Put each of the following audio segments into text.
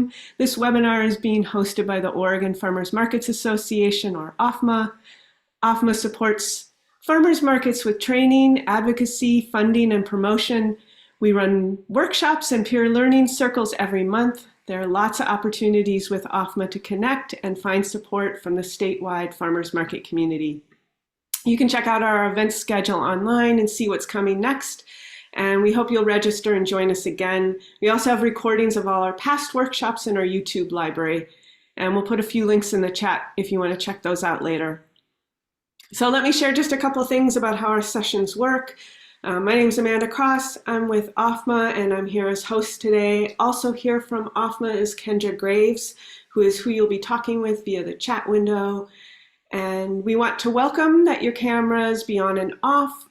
welcome. This webinar is being hosted by the Oregon Farmers Markets Association, or OFMA. OFMA supports farmers markets with training, advocacy, funding, and promotion. We run workshops and peer learning circles every month. There are lots of opportunities with OFMA to connect and find support from the statewide farmers market community. You can check out our event schedule online and see what's coming next. And we hope you'll register and join us again. We also have recordings of all our past workshops in our YouTube library. And we'll put a few links in the chat if you want to check those out later. So let me share just a couple of things about how our sessions work. My name is Amanda Cross. I'm with OFMA and I'm here as host today. Also here from OFMA is Kendra Graves, who you'll be talking with via the chat window. And we want to welcome that your cameras be on and off,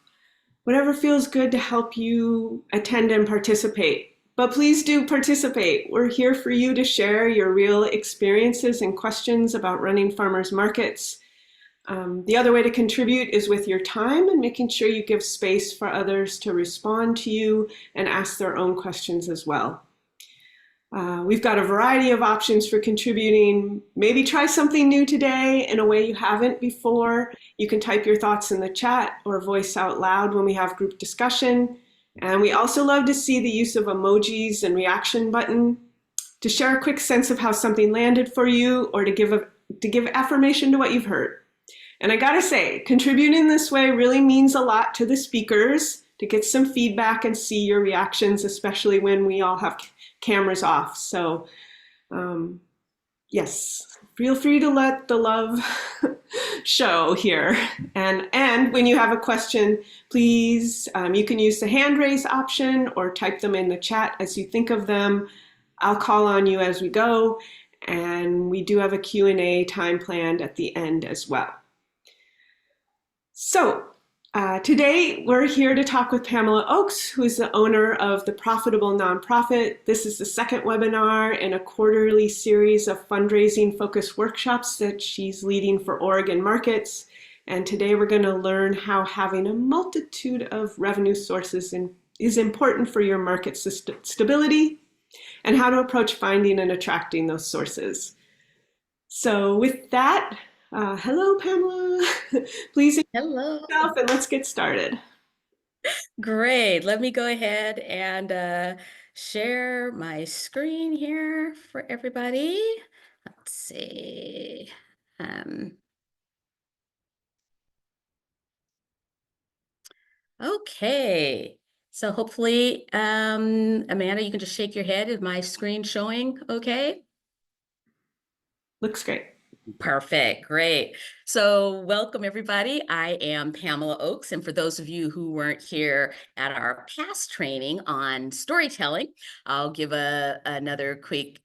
whatever feels good to help you attend and participate. But please do participate. We're here for you to share your real experiences and questions about running farmers markets. The other way to contribute is with your time and making sure you give space for others to respond to you and ask their own questions as well. We've got a variety of options for contributing. Maybe try something new today in a way you haven't before. You can type your thoughts in the chat or voice out loud when we have group discussion. And we also love to see the use of emojis and reaction button to share a quick sense of how something landed for you or to give affirmation to what you've heard. And I gotta say, contributing this way really means a lot to the speakers to get some feedback and see your reactions, especially when we all have cameras off. So yes, feel free to let the love show here. And when you have a question, please, you can use the hand raise option or type them in the chat as you think of them. I'll call on you as we go. And we do have a Q&A time planned at the end as well. So today we're here to talk with Pamela Oakes, who is the owner of The Profitable Nonprofit. This is the second webinar in a quarterly series of fundraising focused workshops that she's leading for Oregon markets. And today we're going to learn how having a multitude of revenue sources is important for your market stability and how to approach finding and attracting those sources. So with that, hello, Pamela. Please introduce yourself and let's get started. Great. Let me go ahead and share my screen here for everybody. Let's see. Okay. So hopefully, Amanda, you can just shake your head. Is my screen showing okay? Looks great. Perfect. Great. So welcome, everybody. I am Pamela Oakes. And for those of you who weren't here at our past training on storytelling, I'll give another quick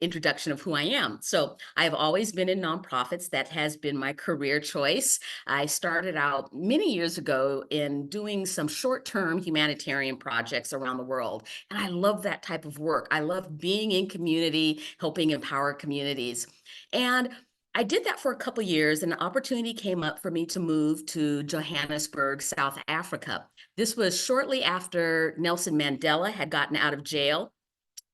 introduction of who I am. So I've always been in nonprofits. That has been my career choice. I started out many years ago in doing some short-term humanitarian projects around the world. And I love that type of work. I love being in community, helping empower communities. And I did that for a couple of years, and an opportunity came up for me to move to Johannesburg, South Africa. This was shortly after Nelson Mandela had gotten out of jail.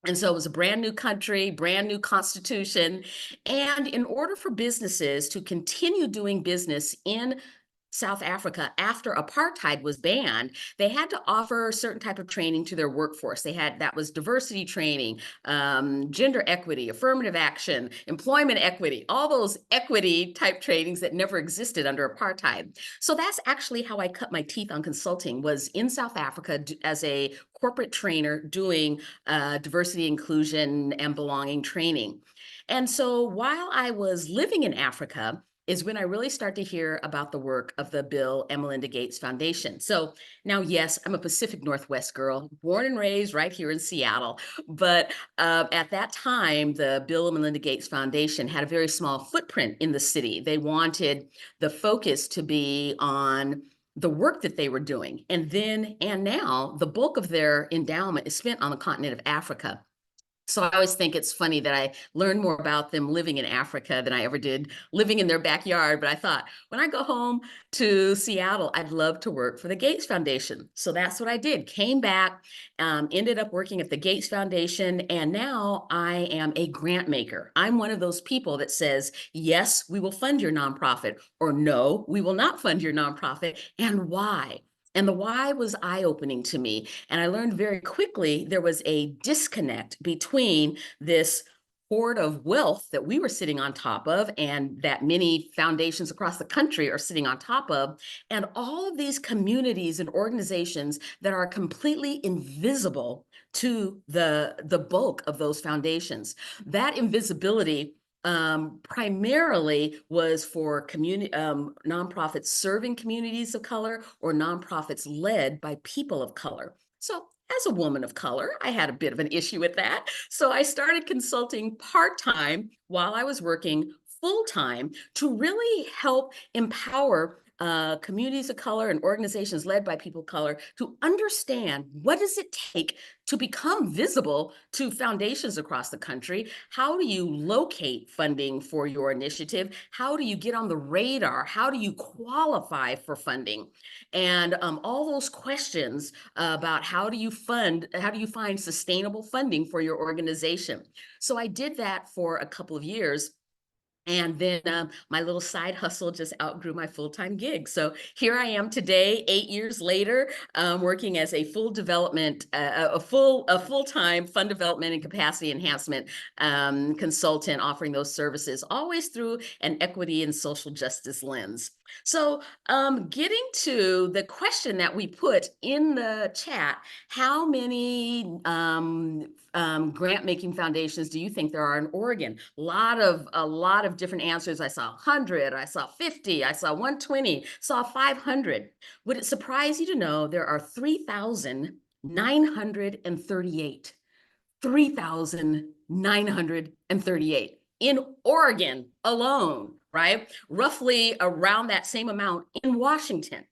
And so it was a brand new country, brand new constitution. And in order for businesses to continue doing business in South Africa after apartheid was banned, they had to offer a certain type of training to their workforce. That was diversity training, gender equity, affirmative action, employment equity, all those equity type trainings that never existed under apartheid. So that's actually how I cut my teeth on consulting, was in South Africa as a corporate trainer doing diversity, inclusion, and belonging training. And so while I was living in Africa, is when I really start to hear about the work of the Bill and Melinda Gates Foundation. So now, yes, I'm a Pacific Northwest girl, born and raised right here in Seattle. But at that time, the Bill and Melinda Gates Foundation had a very small footprint in the city. They wanted the focus to be on the work that they were doing. And then and now, the bulk of their endowment is spent on the continent of Africa. So I always think it's funny that I learned more about them living in Africa than I ever did living in their backyard. But I thought, when I go home to Seattle, I'd love to work for the Gates Foundation. So that's what I did. Came back, ended up working at the Gates Foundation, and now I am a grant maker. I'm one of those people that says, yes, we will fund your nonprofit, or no, we will not fund your nonprofit, and why? And the why was eye-opening to me. And I learned very quickly there was a disconnect between this hoard of wealth that we were sitting on top of, and that many foundations across the country are sitting on top of, and all of these communities and organizations that are completely invisible to the bulk of those foundations. That invisibility primarily was for community nonprofits serving communities of color, or nonprofits led by people of color. So as a woman of color, I had a bit of an issue with that. So I started consulting part-time while I was working full-time to really help empower communities of color and organizations led by people of color to understand, what does it take to become visible to foundations across the country? How do you locate funding for your initiative? How do you get on the radar? How do you qualify for funding? And all those questions about how do you find sustainable funding for your organization? So I did that for a couple of years. And then my little side hustle just outgrew my full-time gig. So here I am today, 8 years later, working as a full-time fund development and capacity enhancement consultant, offering those services always through an equity and social justice lens. So getting to the question that we put in the chat, how many grant-making foundations do you think there are in Oregon? A lot of different answers. I saw 100, I saw 50, I saw 120, saw 500. Would it surprise you to know there are 3,938? 3,938 in Oregon alone, right? Roughly around that same amount in Washington.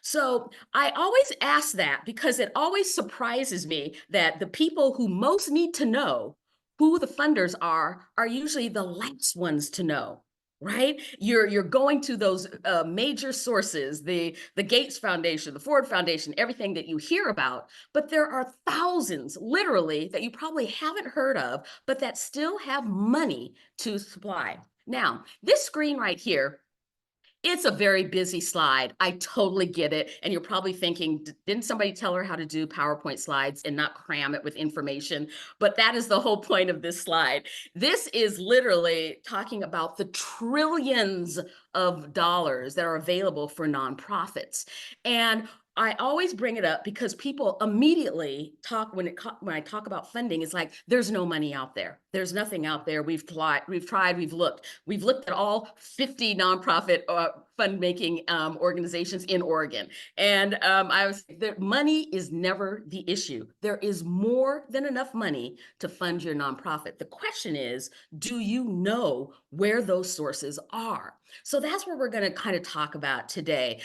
So I always ask that because it always surprises me that the people who most need to know who the funders are usually the last ones to know. Right? You're going to those major sources, the Gates Foundation, the Ford Foundation, everything that you hear about, but there are thousands, literally, that you probably haven't heard of, but that still have money to supply. Now, this screen right here, it's a very busy slide. I totally get it. And you're probably thinking, didn't somebody tell her how to do PowerPoint slides and not cram it with information? But that is the whole point of this slide. This is literally talking about the trillions of dollars that are available for nonprofits. And I always bring it up because people immediately talk when I talk about funding, it's like there's no money out there. There's nothing out there. We've tried, we've looked at all 50 nonprofit fund making organizations in Oregon, and I was the money is never the issue. There is more than enough money to fund your nonprofit. The question is, do you know where those sources are? So that's what we're going to kind of talk about today.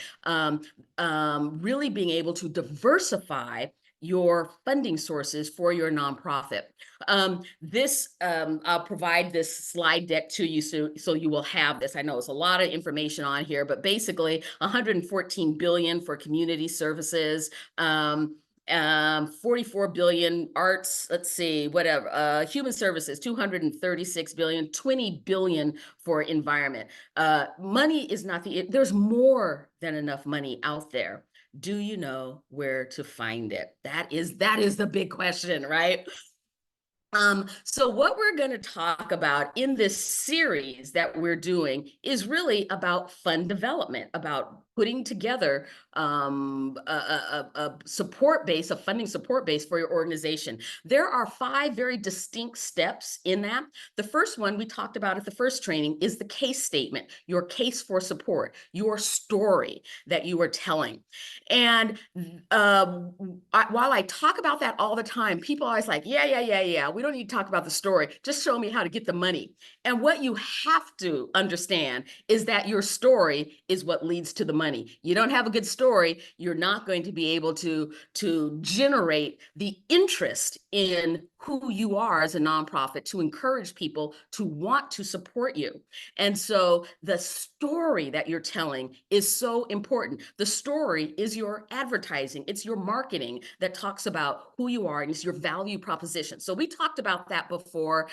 Really being able to diversify your funding sources for your nonprofit. I'll provide this slide deck to you so you will have this. I know it's a lot of information on here, but basically 114 billion for community services, 44 billion arts, let's see, whatever, human services, 236 billion, 20 billion for environment. Money is not there's more than enough money out there. Do you know where to find it? That is the big question, right? So what we're going to talk about in this series that we're doing is really about fund development, about putting together a support base, a funding support base for your organization. There are 5 very distinct steps in that. The first one we talked about at the first training is the case statement, your case for support, your story that you are telling. And while I talk about that all the time, people are always like, yeah, we don't need to talk about the story. Just show me how to get the money. And what you have to understand is that your story is what leads to the money. You don't have a good story, you're not going to be able to generate the interest in who you are as a nonprofit to encourage people to want to support you. And so the story that you're telling is so important. The story is your advertising, it's your marketing that talks about who you are and it's your value proposition. So we talked about that before.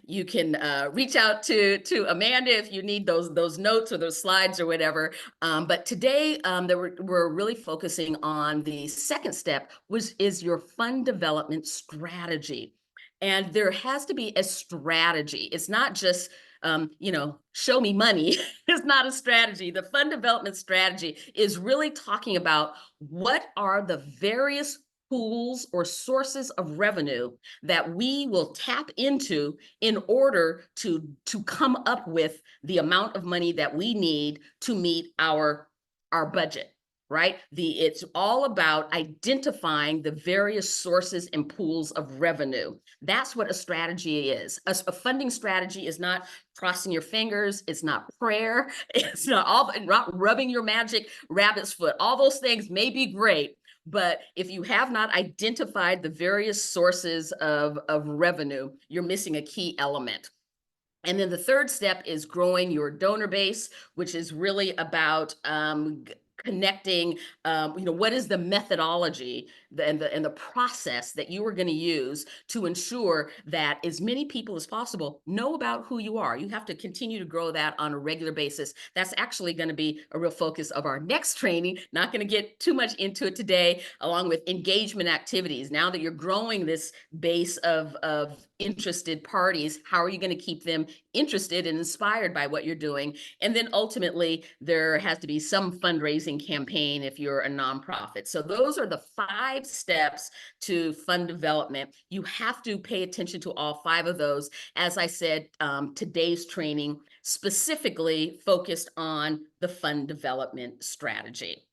You can reach out to Amanda if you need those notes or those slides or whatever. But today we're really focusing on the second step, which is your fund development strategy. And there has to be a strategy. It's not just, show me money. It's not a strategy. The fund development strategy is really talking about what are the various pools or sources of revenue that we will tap into in order to come up with the amount of money that we need to meet our budget, right? It's all about identifying the various sources and pools of revenue. That's what a strategy is. A funding strategy is not crossing your fingers. It's not prayer. It's not rubbing your magic rabbit's foot. All those things may be great, but if you have not identified the various sources of revenue, you're missing a key element. And then the third step is growing your donor base, which is really about connecting, what is the methodology and the process that you are going to use to ensure that as many people as possible know about who you are. You have to continue to grow that on a regular basis. That's actually going to be a real focus of our next training. Not going to get too much into it today, along with engagement activities. Now that you're growing this base of interested parties, how are you going to keep them interested and inspired by what you're doing? And then ultimately, there has to be some fundraising campaign if you're a nonprofit. So those are the 5 steps to fund development. You have to pay attention to all 5 of those. As I said, today's training specifically focused on the fund development strategy.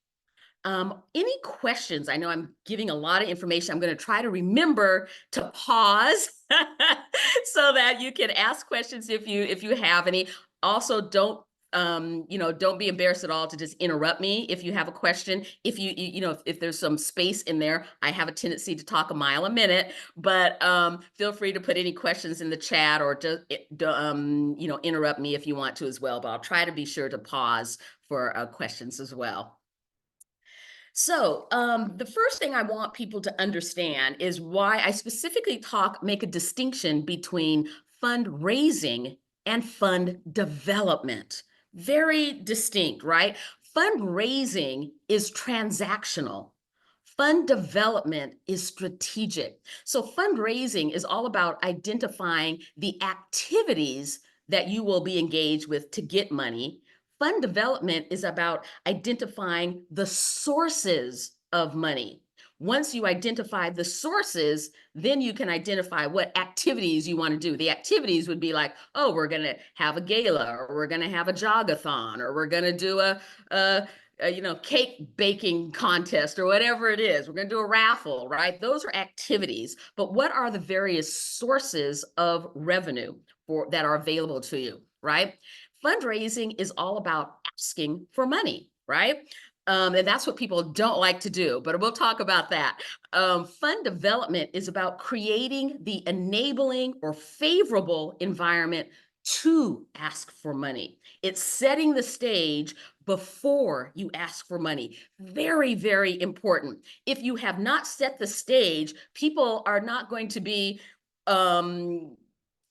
Any questions? I know I'm giving a lot of information. I'm going to try to remember to pause so that you can ask questions if you have any. Also, don't be embarrassed at all to just interrupt me if you have a question. If there's some space in there, I have a tendency to talk a mile a minute, but feel free to put any questions in the chat or just interrupt me if you want to as well. But I'll try to be sure to pause for questions as well. So the first thing I want people to understand is why I specifically make a distinction between fundraising and fund development. Very distinct, right? Fundraising is transactional. Fund development is strategic. So fundraising is all about identifying the activities that you will be engaged with to get money. Fund development is about identifying the sources of money. Once you identify the sources, then you can identify what activities you want to do. The activities would be like, oh, we're going to have a gala, or we're going to have a jogathon, or we're going to do a cake baking contest, or whatever it is. We're going to do a raffle, right? Those are activities. But what are the various sources of revenue that are available to you, right? Fundraising is all about asking for money, right? And that's what people don't like to do, but we'll talk about that. Fund development is about creating the enabling or favorable environment to ask for money. It's setting the stage before you ask for money. Very, very important. If you have not set the stage, people are not going to be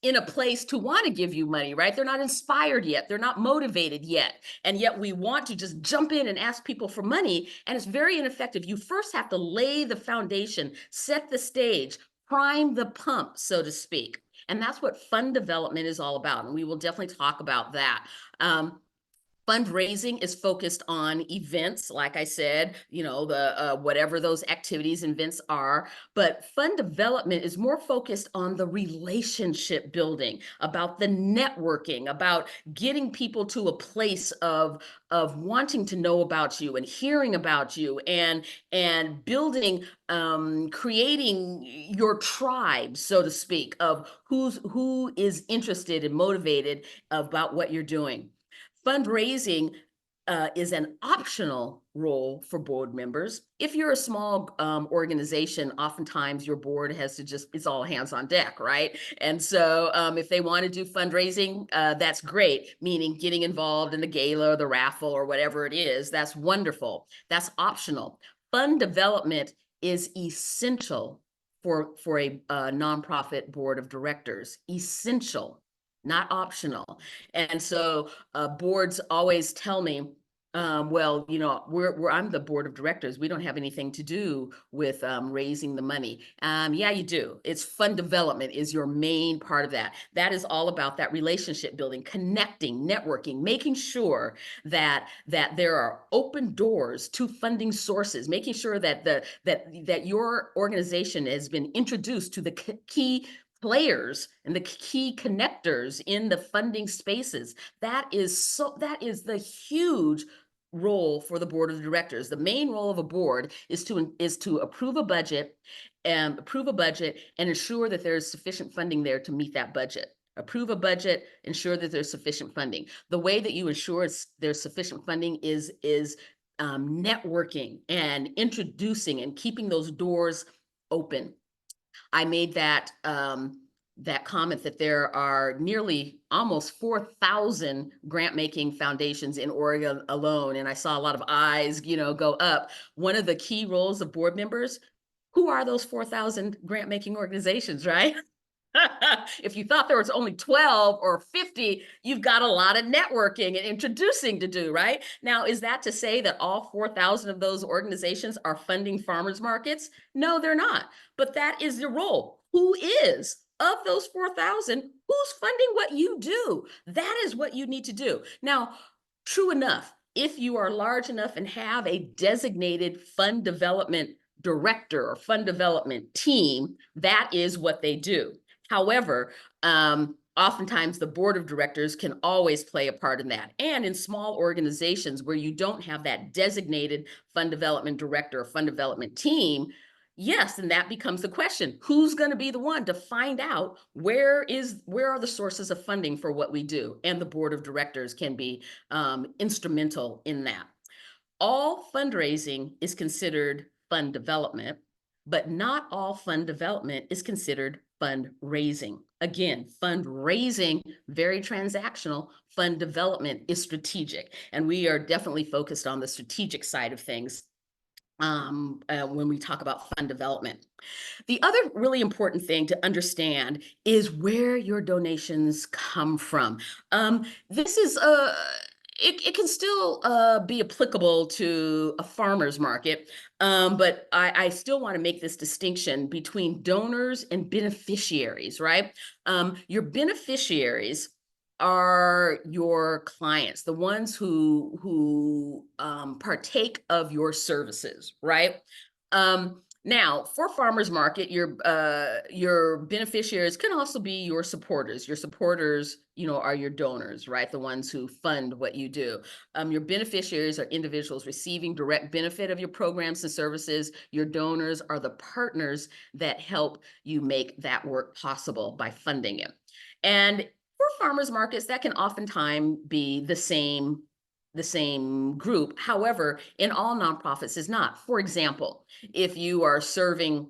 in a place to want to give you money, right? They're not inspired yet. They're not motivated yet. And yet we want to just jump in and ask people for money. And it's very ineffective. You first have to lay the foundation, set the stage, prime the pump, so to speak. And that's what fund development is all about. And we will definitely talk about that. Fundraising is focused on events, like I said, the whatever those activities and events are. But fund development is more focused on the relationship building, about the networking, about getting people to a place of wanting to know about you and hearing about you, and building, creating your tribe, so to speak, of who is interested and motivated about what you're doing. Fundraising is an optional role for board members. If you're a small organization, oftentimes your board has to it's all hands on deck, right? And so if they want to do fundraising, that's great, meaning getting involved in the gala or the raffle or whatever it is. That's wonderful. That's optional. Fund development is essential for a nonprofit board of directors. Essential, not optional. And so boards always tell me, well, I'm the board of directors. We don't have anything to do with raising the money. Yeah, you do. It's fund development is your main part of that. That is all about that relationship building, connecting, networking, making sure that there are open doors to funding sources, making sure that that your organization has been introduced to the key players and the key connectors in the funding spaces. That is the huge role for the board of directors. The main role of a board is to approve a budget and ensure that there's sufficient funding there to meet that budget. Approve a budget, ensure that there's sufficient funding. The way that you ensure there's sufficient funding is networking and introducing and keeping those doors open. I made that comment that there are nearly almost 4,000 grant-making foundations in Oregon alone, and I saw a lot of eyes, go up. One of the key roles of board members, who are those 4,000 grant-making organizations, right? If you thought there was only 12 or 50, you've got a lot of networking and introducing to do, right? Now, is that to say that all 4,000 of those organizations are funding farmers markets? No, they're not. But that is the role. Who is? Of those 4,000, who's funding what you do? That is what you need to do. Now, true enough, if you are large enough and have a designated fund development director or fund development team, that is what they do. However, oftentimes the board of directors can always play a part in that. And in small organizations where you don't have that designated fund development director or fund development team, yes, and that becomes the question. Who's going to be the one to find out where are the sources of funding for what we do? And the board of directors can be instrumental in that. All fundraising is considered fund development, but not all fund development is considered fundraising. Again, fundraising, very transactional. Fund development is strategic. And we are definitely focused on the strategic side of things when we talk about fund development. The other really important thing to understand is where your donations come from. This is it can still be applicable to a farmer's market, but I still want to make this distinction between donors and beneficiaries, right? Your beneficiaries are your clients, the ones who partake of your services, right? Now, for farmers market, your beneficiaries can also be your supporters. Your supporters, are your donors, right? The ones who fund what you do. Your beneficiaries are individuals receiving direct benefit of your programs and services. Your donors are the partners that help you make that work possible by funding it. And for farmers markets, that can oftentimes be the same group. However, in all nonprofits is not. For example, if you are serving,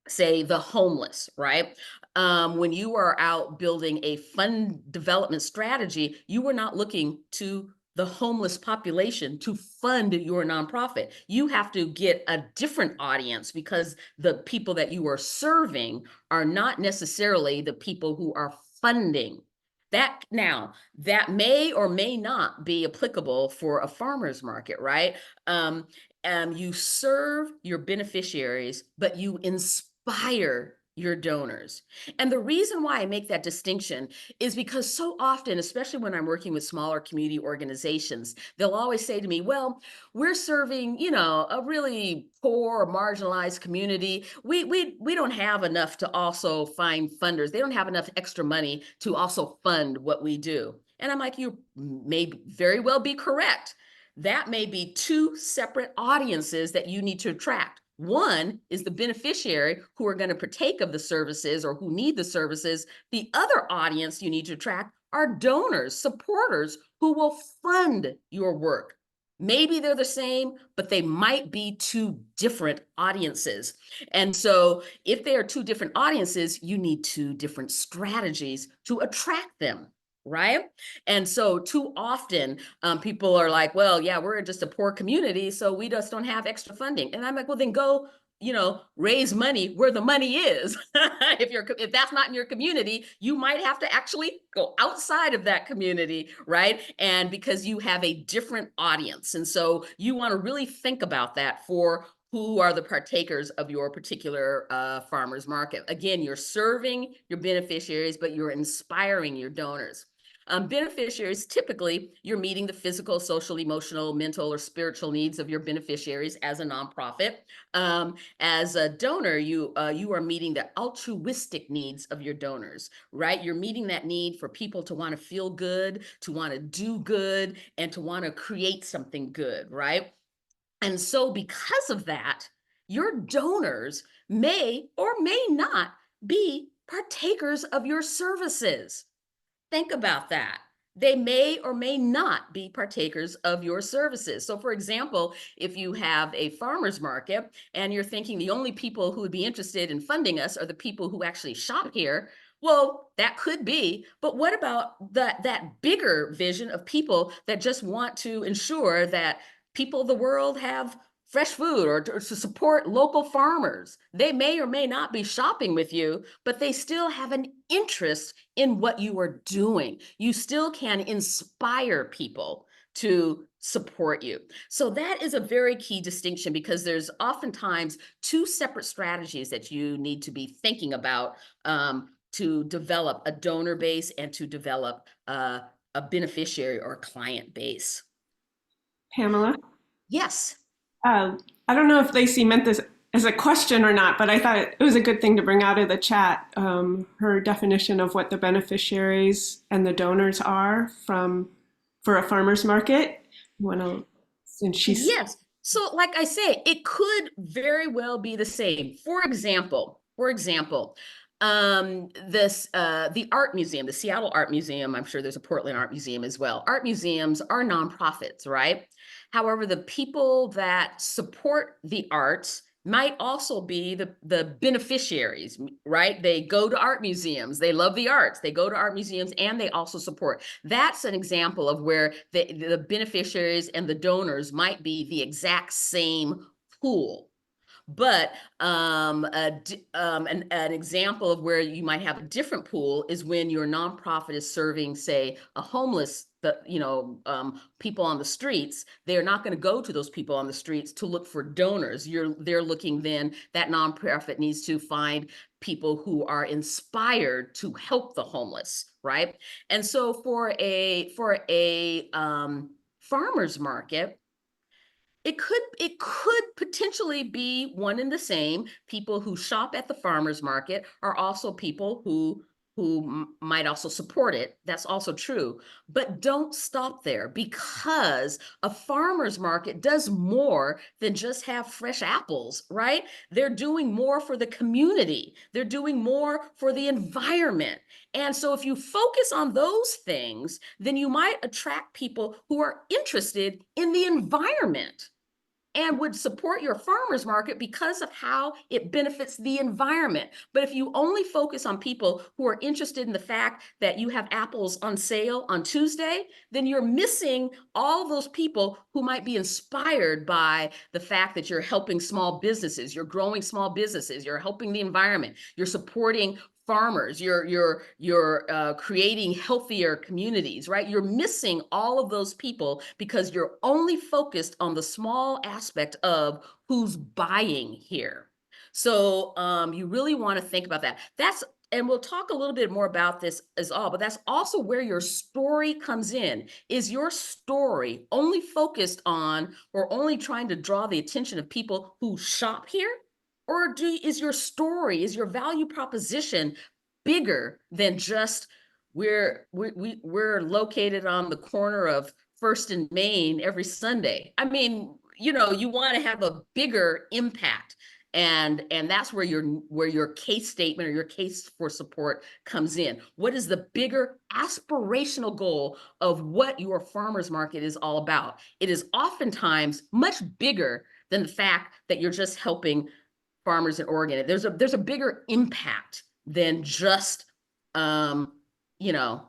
say, the homeless, right? When you are out building a fund development strategy, you are not looking to the homeless population to fund your nonprofit. You have to get a different audience because the people that you are serving are not necessarily the people who are funding. That may or may not be applicable for a farmer's market, right? You serve your beneficiaries, but you inspire your donors. And the reason why I make that distinction is because so often, especially when I'm working with smaller community organizations, they'll always say to me, well, we're serving, a really poor or marginalized community. We don't have enough to also find funders. They don't have enough extra money to also fund what we do. And I'm like, you may very well be correct. That may be two separate audiences that you need to attract. One is the beneficiary who are going to partake of the services or who need the services. The other audience you need to attract are donors, supporters who will fund your work. Maybe they're the same, but they might be two different audiences. And so if they are two different audiences, you need two different strategies to attract them, right? And so too often people are like, well, yeah, we're just a poor community, so we just don't have extra funding. And I'm like, well, then go, raise money where the money is. If that's not in your community, you might have to actually go outside of that community, right? And because you have a different audience. And so you want to really think about that for who are the partakers of your particular farmers market. Again, you're serving your beneficiaries, but you're inspiring your donors. Beneficiaries, typically, you're meeting the physical, social, emotional, mental, or spiritual needs of your beneficiaries as a nonprofit. As a donor, you are meeting the altruistic needs of your donors, right? You're meeting that need for people to want to feel good, to want to do good, and to want to create something good, right? And so, because of that, your donors may or may not be partakers of your services. Think about that. They may or may not be partakers of your services. So, for example, if you have a farmer's market and you're thinking the only people who would be interested in funding us are the people who actually shop here, well, that could be. But what about that bigger vision of people that just want to ensure that people of the world have fresh food or to support local farmers? They may or may not be shopping with you, but they still have an interest in what you are doing. You still can inspire people to support you. So that is a very key distinction, because there's oftentimes two separate strategies that you need to be thinking about to develop a donor base and to develop a beneficiary or client base. Pamela. Yes. I don't know if Lacey meant this as a question or not, but I thought it was a good thing to bring out of the chat. Her definition of what the beneficiaries and the donors are for a farmer's market. You want to, since she's Yes. So, like I say, it could very well be the same. For example, the art museum, the Seattle Art Museum. I'm sure there's a Portland Art Museum as well. Art museums are nonprofits, right? However, the people that support the arts might also be the beneficiaries, right? They go to art museums, they love the arts, they go to art museums, and they also support. That's an example of where the beneficiaries and the donors might be the exact same pool. But an example of where you might have a different pool is when your nonprofit is serving, say, a homeless, people on the streets. They're not going to go to those people on the streets to look for donors. They're looking, then that nonprofit needs to find people who are inspired to help the homeless, right? And so for a farmer's market, it could potentially be one and the same. People who shop at the farmers market are also people who might also support it. That's also true. But don't stop there, because a farmer's market does more than just have fresh apples, right? They're doing more for the community. They're doing more for the environment. And so if you focus on those things, then you might attract people who are interested in the environment and would support your farmers market because of how it benefits the environment. But if you only focus on people who are interested in the fact that you have apples on sale on Tuesday, then you're missing all those people who might be inspired by the fact that you're helping small businesses, you're growing small businesses, you're helping the environment, you're supporting farmers, you're creating healthier communities, right? You're missing all of those people because you're only focused on the small aspect of who's buying here. So you really want to think about that. And we'll talk a little bit more about this as all, but that's also where your story comes in. Is your story only focused on or only trying to draw the attention of people who shop here? Or is your story, is your value proposition bigger than just we're located on the corner of First and Main every Sunday? I mean, you want to have a bigger impact. And that's where your case statement or your case for support comes in. What is the bigger aspirational goal of what your farmers market is all about? It is oftentimes much bigger than the fact that you're just helping farmers in Oregon. There's a bigger impact than just um, you know,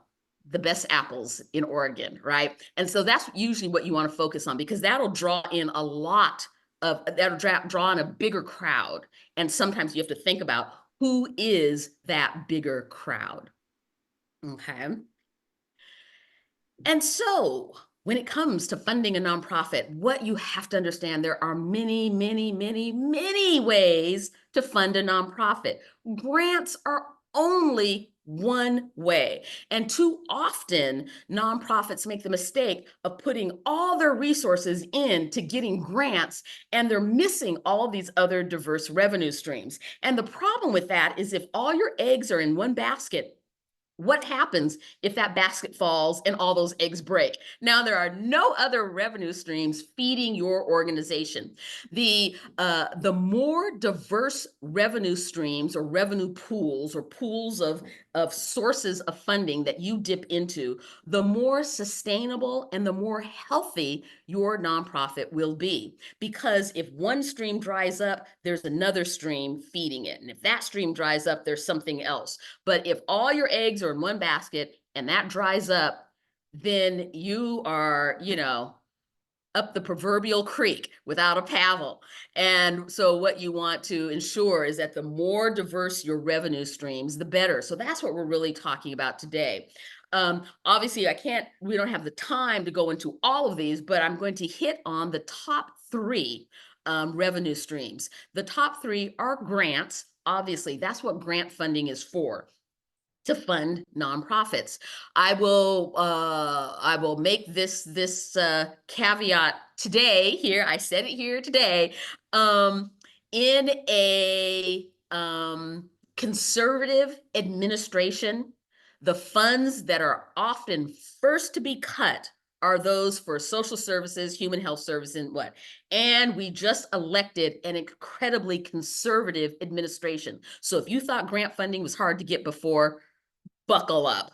the best apples in Oregon, right? And so that's usually what you want to focus on, because that'll draw in a lot of that'll draw in a bigger crowd. And sometimes you have to think about who is that bigger crowd. Okay. And so when it comes to funding a nonprofit, what you have to understand, there are many, many, many, many ways to fund a nonprofit. Grants are only one way. And too often, nonprofits make the mistake of putting all their resources into getting grants, and they're missing all these other diverse revenue streams. And the problem with that is, if all your eggs are in one basket, what happens if that basket falls and all those eggs break? Now there are no other revenue streams feeding your organization. The more diverse revenue streams or revenue pools or pools of sources of funding that you dip into, the more sustainable and the more healthy your nonprofit will be. Because if one stream dries up, there's another stream feeding it. And if that stream dries up, there's something else. But if all your eggs are in one basket and that dries up, then you are, up the proverbial creek without a paddle. And so what you want to ensure is that the more diverse your revenue streams, the better. So that's what we're really talking about today. Obviously, we don't have the time to go into all of these, but I'm going to hit on the top three revenue streams. The top three are grants. Obviously, that's what grant funding is for, to fund nonprofits. I will make this caveat today here. I said it here today. In a conservative administration, the funds that are often first to be cut are those for social services, human health services, and what? And we just elected an incredibly conservative administration. So if you thought grant funding was hard to get before, buckle up.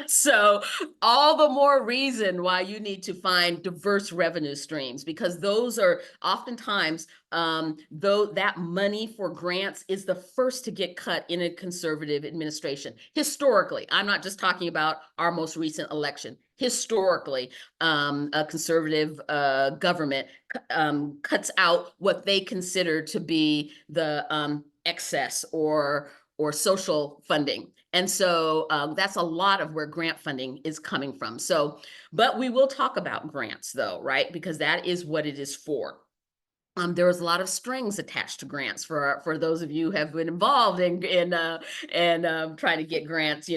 So all the more reason why you need to find diverse revenue streams, because those are oftentimes, though that money for grants is the first to get cut in a conservative administration. Historically, I'm not just talking about our most recent election. Historically, a conservative government cuts out what they consider to be the excess or social funding. And so that's a lot of where grant funding is coming from. So, but we will talk about grants though, right? Because that is what it is for. There was a lot of strings attached to grants for those of you who have been involved in trying to get grants.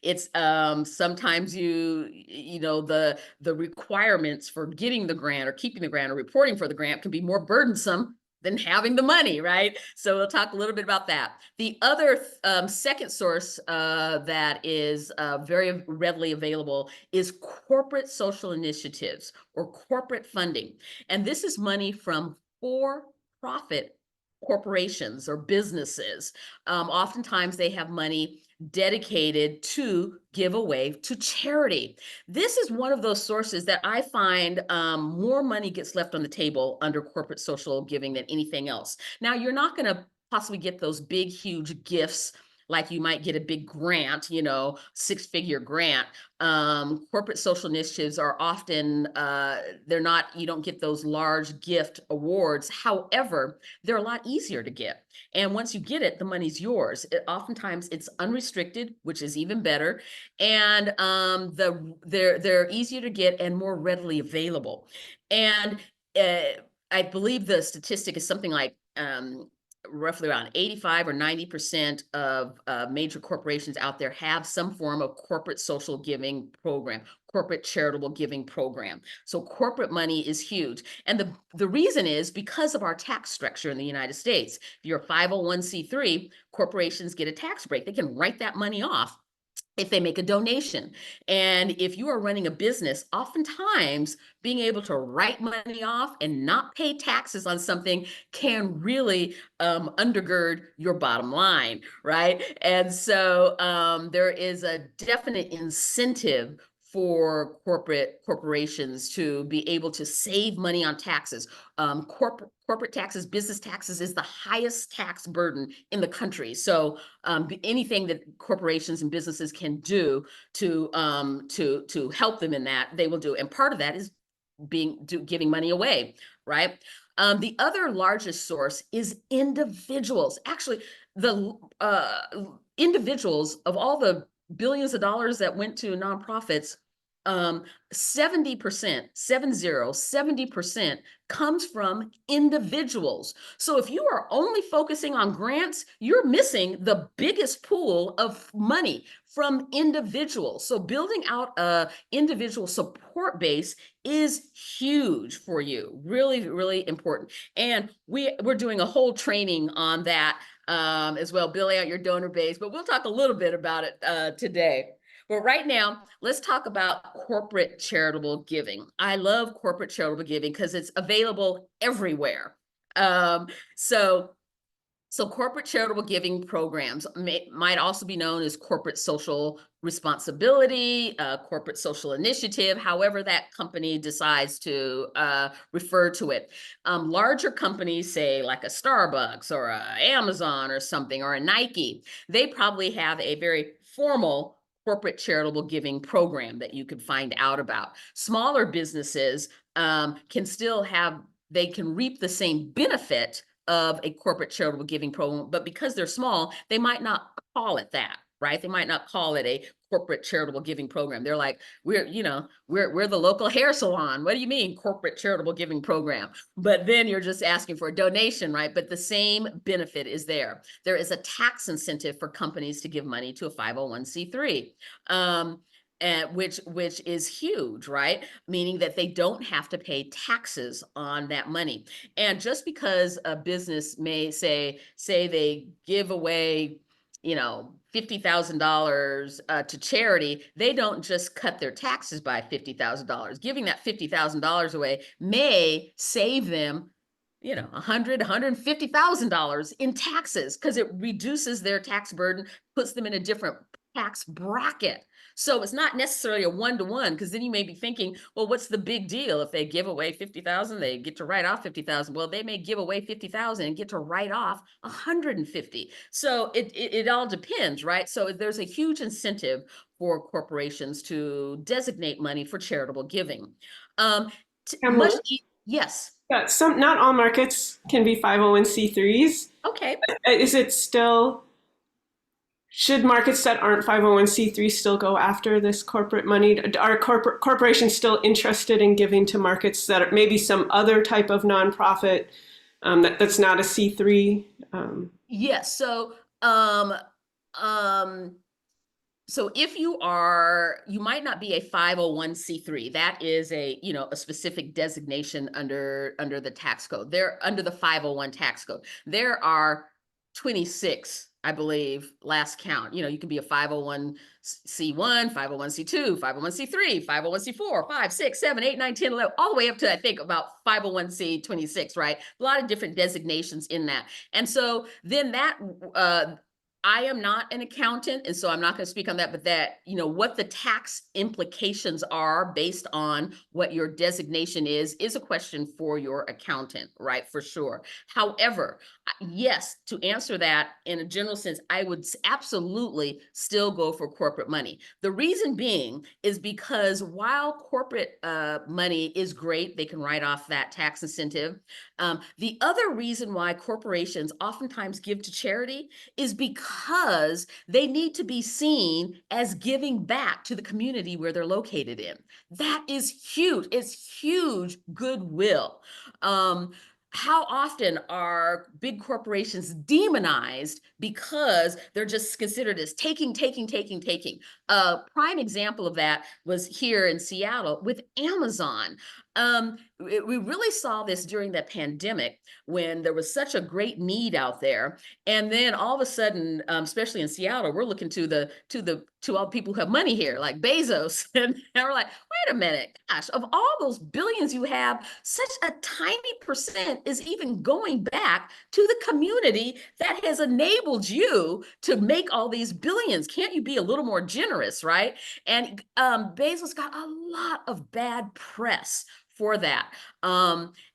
It's sometimes the requirements for getting the grant or keeping the grant or reporting for the grant can be more burdensome than having the money, right? So we'll talk a little bit about that. The other second source that is very readily available is corporate social initiatives or corporate funding. And this is money from for-profit corporations or businesses. Oftentimes they have money dedicated to give away to charity. This is one of those sources that I find more money gets left on the table under corporate social giving than anything else. Now, you're not going to possibly get those big, huge gifts like you might get a big grant, six-figure grant. Corporate social initiatives are often, you don't get those large gift awards. However, they're a lot easier to get. And once you get it, the money's yours. Oftentimes it's unrestricted, which is even better. And they're easier to get and more readily available. And I believe the statistic is something like roughly around 85 or 90% of major corporations out there have some form of corporate social giving program, corporate charitable giving program. So corporate money is huge. And the reason is because of our tax structure in the United States. If you're a 501c3, corporations get a tax break. They can write that money off if they make a donation. And if you are running a business, oftentimes being able to write money off and not pay taxes on something can really undergird your bottom line, right? And so there is a definite incentive for corporations to be able to save money on taxes. Corporate taxes, business taxes is the highest tax burden in the country. So anything that corporations and businesses can do to help them in that, they will do. And part of that is giving money away, right? The other largest source is individuals. Actually, the individuals, of all the billions of dollars that went to nonprofits, 70%, 70% comes from individuals. So if you are only focusing on grants, you're missing the biggest pool of money from individuals. So building out a individual support base is huge for you. Really, really important. And we're doing a whole training on that as well, building out your donor base, but we'll talk a little bit about it today. But right now, let's talk about corporate charitable giving. I love corporate charitable giving because it's available everywhere. Um, so corporate charitable giving programs might also be known as corporate social responsibility, corporate social initiative, however that company decides to refer to it. Larger companies, say like a Starbucks or a Amazon or something, or a Nike, they probably have a very formal corporate charitable giving program that you could find out about. Smaller businesses can still have, they can reap the same benefit of a corporate charitable giving program, but because they're small, they might not call it that, right? They might not call it a corporate charitable giving program. They're like, we're the local hair salon. What do you mean corporate charitable giving program? But then you're just asking for a donation, right? But the same benefit is there. There is a tax incentive for companies to give money to a 501c3. Which is huge, right? Meaning that they don't have to pay taxes on that money. And just because a business may say they give away, $50,000 to charity, they don't just cut their taxes by $50,000. Giving that $50,000 away may save them, $150,000 in taxes, because it reduces their tax burden, puts them in a different tax bracket. So it's not necessarily a one-to-one, because then you may be thinking, well, what's the big deal? If they give away 50,000, they get to write off 50,000. Well, they may give away 50,000 and get to write off 150. So it all depends, right? So there's a huge incentive for corporations to designate money for charitable giving. Pamela? Yes. Yeah, not all markets can be 501c3s. Okay. Is it still, should markets that aren't 501c3 still go after this corporate money? Are corporations still interested in giving to markets that are maybe some other type of nonprofit that's not a C3? Yes. So if you might not be a 501c3. That is a specific designation under the tax code. They're under the 501 tax code. There are 26, I believe, last count. You can be a 501c1, 501c2, 501c3, 501c4, 5, 6, 7, 8, 9, 10, 11, all the way up to, I think, about 501c26, right? A lot of different designations in that. And so then that I am not an accountant, and so I'm not going to speak on that, but that, what the tax implications are based on what your designation is a question for your accountant, right? For sure. However, yes, to answer that in a general sense, I would absolutely still go for corporate money. The reason being is because while corporate money is great, they can write off that tax incentive. The other reason why corporations oftentimes give to charity is because they need to be seen as giving back to the community where they're located in. That is huge. It's huge goodwill. how often are big corporations demonized because they're just considered as taking, taking, taking, taking? A prime example of that was here in Seattle with Amazon. We really saw this during the pandemic when there was such a great need out there, and then all of a sudden, especially in Seattle, we're looking to all the people who have money here, like Bezos, and we're like, wait a minute, gosh, of all those billions you have, such a tiny percent is even going back to the community that has enabled you to make all these billions. Can't you be a little more generous, right? And Bezos got a lot of bad press for that.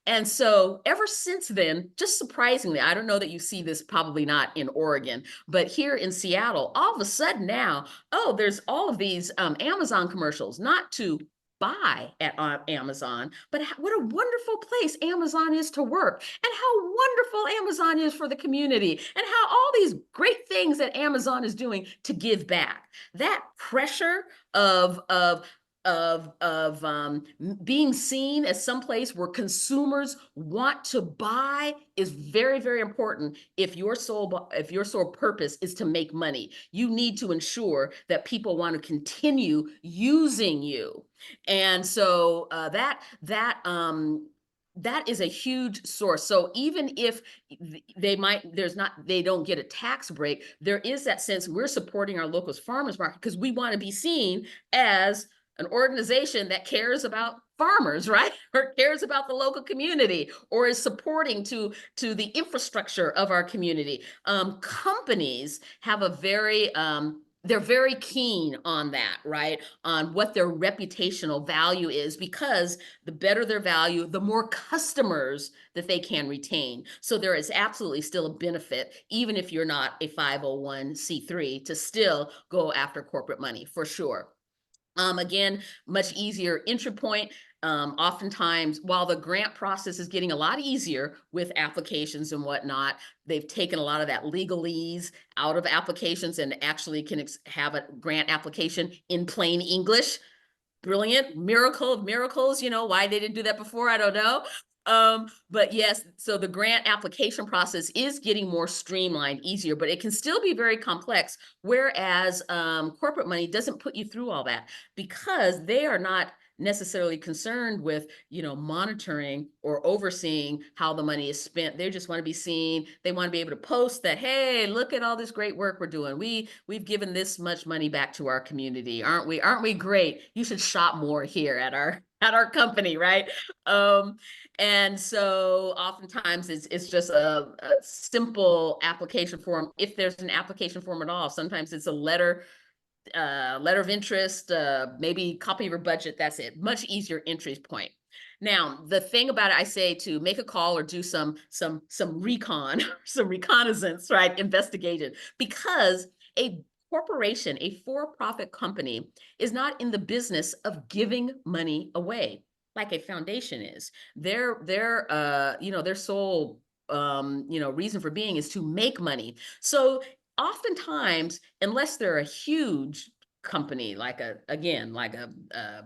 And so ever since then, just surprisingly, I don't know that you see this probably not in Oregon, but here in Seattle, all of a sudden now, oh, there's all of these Amazon commercials, not to buy at Amazon, but what a wonderful place Amazon is to work, and how wonderful Amazon is for the community, and how all these great things that Amazon is doing to give back. That pressure of being seen as someplace where consumers want to buy is very, very important. If your sole purpose is to make money, you need to ensure that people want to continue using you. And so that is a huge source. So even if they don't get a tax break, there is that sense we're supporting our local farmers market because we want to be seen as an organization that cares about farmers, right? Or cares about the local community, or is supporting to the infrastructure of our community. Companies have a very they're very keen on that, right? On what their reputational value is, because the better their value, the more customers that they can retain. So there is absolutely still a benefit, even if you're not a 501c3, to still go after corporate money, for sure. Again, much easier entry point. Oftentimes, while the grant process is getting a lot easier with applications and whatnot, they've taken a lot of that legalese out of applications and actually can have a grant application in plain English. Brilliant, miracle of miracles. Why they didn't do that before, I don't know. But yes, so the grant application process is getting more streamlined, easier, but it can still be very complex. Whereas corporate money doesn't put you through all that, because they are not necessarily concerned with monitoring or overseeing how the money is spent. They just want to be seen. They want to be able to post that, hey, look at all this great work we're doing. We've given this much money back to our community. Aren't we great? You should shop more here at our company, right? And so oftentimes it's just a simple application form, if there's an application form at all. Sometimes it's a letter of interest, maybe copy of your budget. That's it. Much easier entry point. Now, the thing about it, I say to make a call or do some recon, some reconnaissance, right? Investigation, because a corporation, a for-profit company, is not in the business of giving money away like a foundation is. Their sole reason for being is to make money. So oftentimes, unless they're a huge company like a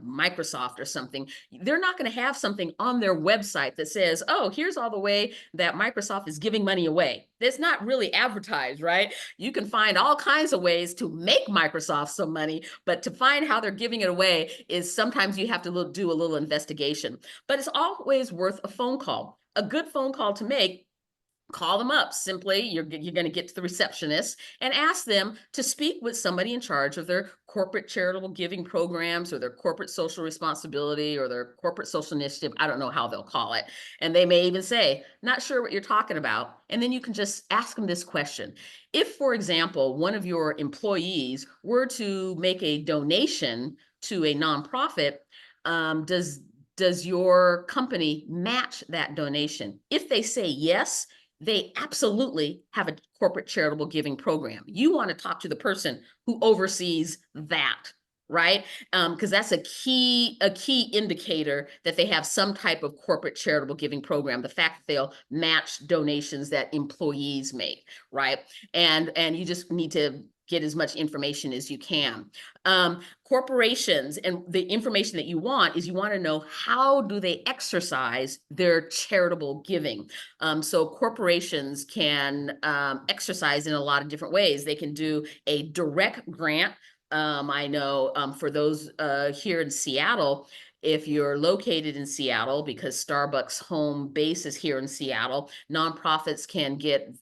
Microsoft or something, they're not going to have something on their website that says, oh, here's all the way that Microsoft is giving money away. It's not really advertised, right? You can find all kinds of ways to make Microsoft some money, but to find how they're giving it away is sometimes you have to do a little investigation. But it's always worth a phone call. A good phone call to make: call them up. Simply, you're going to get to the receptionist and ask them to speak with somebody in charge of their corporate charitable giving programs, or their corporate social responsibility, or their corporate social initiative. I don't know how they'll call it. And they may even say, not sure what you're talking about. And then you can just ask them this question. If, for example, one of your employees were to make a donation to a nonprofit, does your company match that donation? If they say yes, they absolutely have a corporate charitable giving program. You want to talk to the person who oversees that, right? Because that's a key indicator that they have some type of corporate charitable giving program. The fact that they'll match donations that employees make, right? And you just need to get as much information as you can. Corporations, and the information that you want is you want to know, how do they exercise their charitable giving? So corporations can exercise in a lot of different ways. They can do a direct grant. I know for those here in Seattle, if you're located in Seattle, because Starbucks home base is here in Seattle, nonprofits can get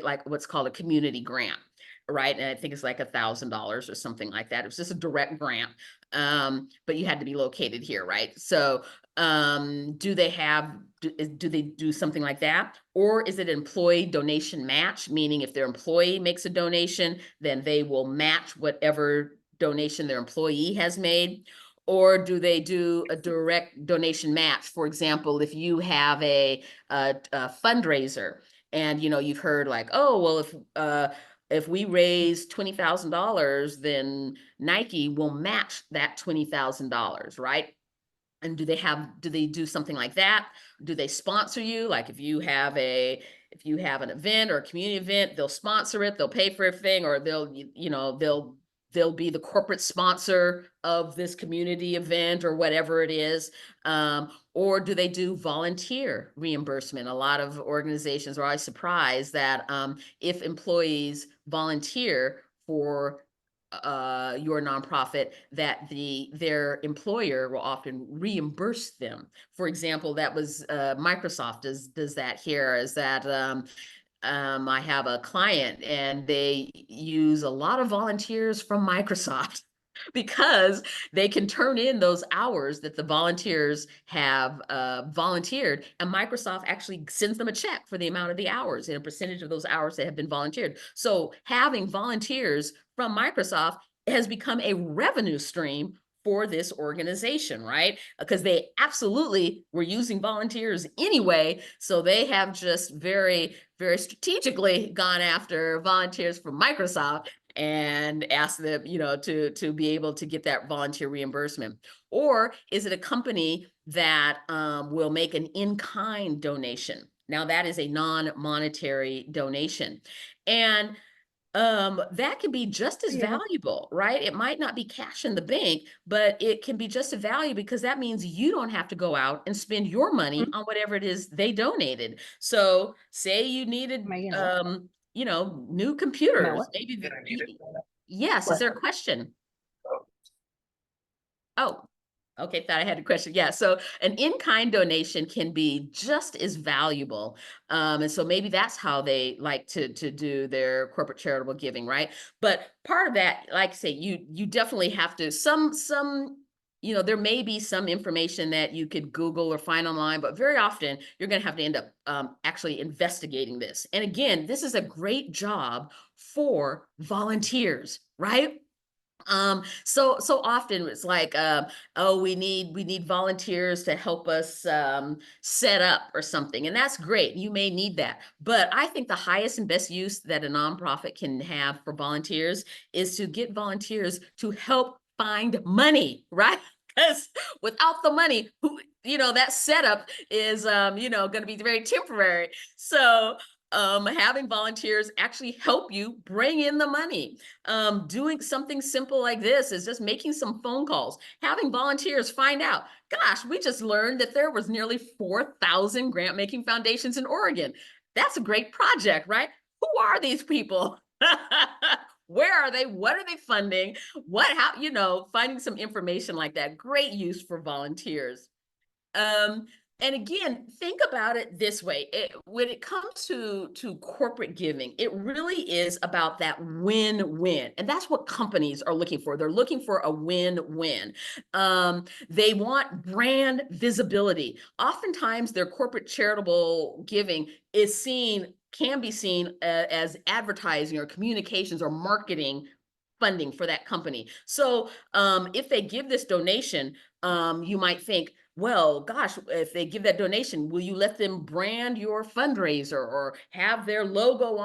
like what's called a community grant, right? And I think it's like $1,000 or something like that. It was just a direct grant, but you had to be located here, right? So do they do something like that? Or is it employee donation match, meaning if their employee makes a donation, then they will match whatever donation their employee has made? Or do they do a direct donation match? For example, if you have a fundraiser, and you've heard like, oh, well, if we raise $20,000, then Nike will match that $20,000, right? And do they do something like that? Do they sponsor you? Like if you have an event or a community event, they'll sponsor it, they'll pay for everything, or they'll be the corporate sponsor of this community event or whatever it is. Or do they do volunteer reimbursement? A lot of organizations are always surprised that if employees volunteer for your nonprofit, that their employer will often reimburse them. For example, that was Microsoft does that here, is that I have a client and they use a lot of volunteers from Microsoft because they can turn in those hours that the volunteers have volunteered, and Microsoft actually sends them a check for the amount of the hours and a percentage of those hours that have been volunteered. So having volunteers from Microsoft has become a revenue stream for this organization, right? Because they absolutely were using volunteers anyway. So they have just very, very strategically gone after volunteers from Microsoft and ask them, to be able to get that volunteer reimbursement. Or is it a company that will make an in-kind donation? Now that is a non-monetary donation. And that can be just as Yeah. valuable, right? It might not be cash in the bank, but it can be just as valuable, because that means you don't have to go out and spend your money on whatever it is they donated. So say you needed, new computers, maybe yes. Is there a question? Oh, okay. Thought I had a question. Yeah. So an in-kind donation can be just as valuable. And so maybe that's how they like to do their corporate charitable giving, right? But part of that, like I say, you definitely have to, there may be some information that you could Google or find online, but very often you're going to have to end up actually investigating this. And again, this is a great job for volunteers, right? So often it's like, oh, we need volunteers to help us set up or something, and that's great. You may need that, but I think the highest and best use that a nonprofit can have for volunteers is to get volunteers to help find money, right? Because without the money, that setup is going to be very temporary. So having volunteers actually help you bring in the money. Doing something simple like this is just making some phone calls, having volunteers find out, gosh, we just learned that there was nearly 4,000 grant making foundations in Oregon. That's a great project, right? Who are these people? Where are they? What are they funding? Finding some information like that. Great use for volunteers. Um, and again, think about it this way. When it comes to corporate giving, it really is about that win-win. And that's what companies are looking for. They're looking for a win-win. They want brand visibility. Oftentimes, their corporate charitable giving can be seen as advertising or communications or marketing funding for that company. So if they give this donation, you might think, well, gosh, if they give that donation, will you let them brand your fundraiser or have their logo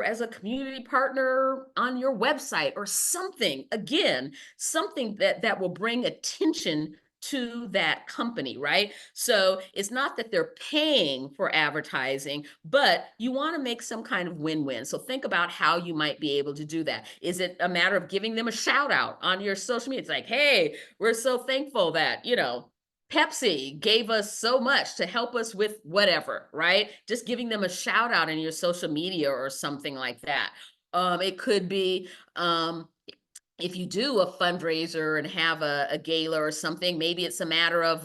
as a community partner on your website or something? Again, something that will bring attention to that company, right? So it's not that they're paying for advertising, but you want to make some kind of win-win. So think about how you might be able to do that. Is it a matter of giving them a shout out on your social media? It's like, hey, we're so thankful that, Pepsi gave us so much to help us with whatever, right? Just giving them a shout out in your social media or something like that. It could be, if you do a fundraiser and have a gala or something, maybe it's a matter of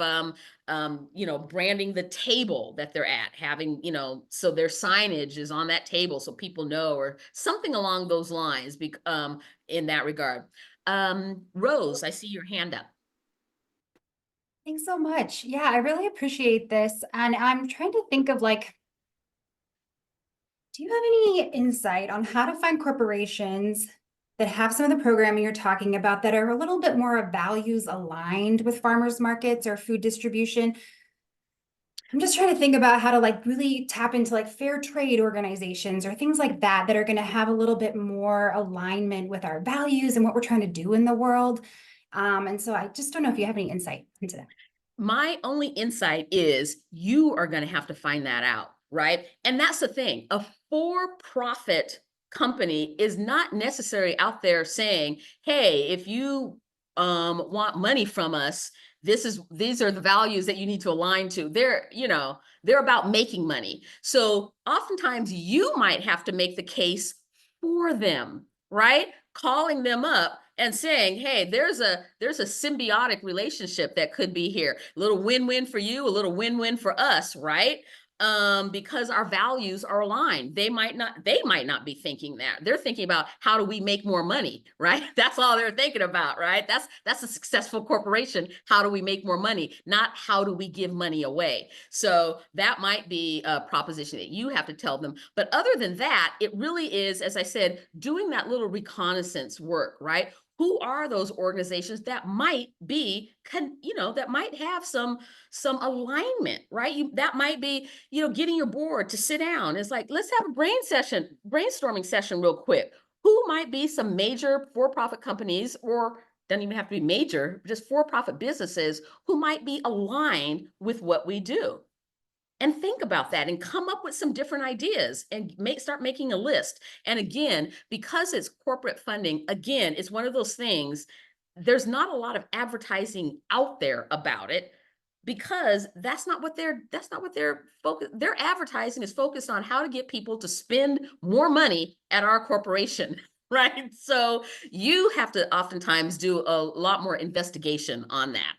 branding the table that they're at, having, so their signage is on that table so people know, or something along those lines, in that regard. Rose, I see your hand up. Thanks so much. Yeah, I really appreciate this. And I'm trying to think of do you have any insight on how to find corporations that have some of the programming you're talking about that are a little bit more values aligned with farmers markets or food distribution? I'm just trying to think about how to really tap into fair trade organizations or things like that that are going to have a little bit more alignment with our values and what we're trying to do in the world. And so I just don't know if you have any insight into that. My only insight is you are going to have to find that out, right? And that's the thing. A for-profit company is not necessarily out there saying, hey, if you want money from us, these are the values that you need to align to. They're about making money. So oftentimes you might have to make the case for them, right? Calling them up and saying, hey, there's a symbiotic relationship that could be here. A little win-win for you, a little win-win for us, right? Because our values are aligned. They might not be thinking that. They're thinking about how do we make more money, right? That's all they're thinking about, right? That's a successful corporation. How do we make more money? Not how do we give money away? So that might be a proposition that you have to tell them. But other than that, it really is, as I said, doing that little reconnaissance work, right? Who are those organizations that might be, that might have some alignment, right? That might be, getting your board to sit down. It's like, let's have a brainstorming session real quick. Who might be some major for-profit companies, or doesn't even have to be major, just for-profit businesses who might be aligned with what we do? And think about that and come up with some different ideas and start making a list. And again, because it's corporate funding, again, it's one of those things, there's not a lot of advertising out there about it, because that's not what they're focused. Their advertising is focused on how to get people to spend more money at our corporation. Right. So you have to oftentimes do a lot more investigation on that.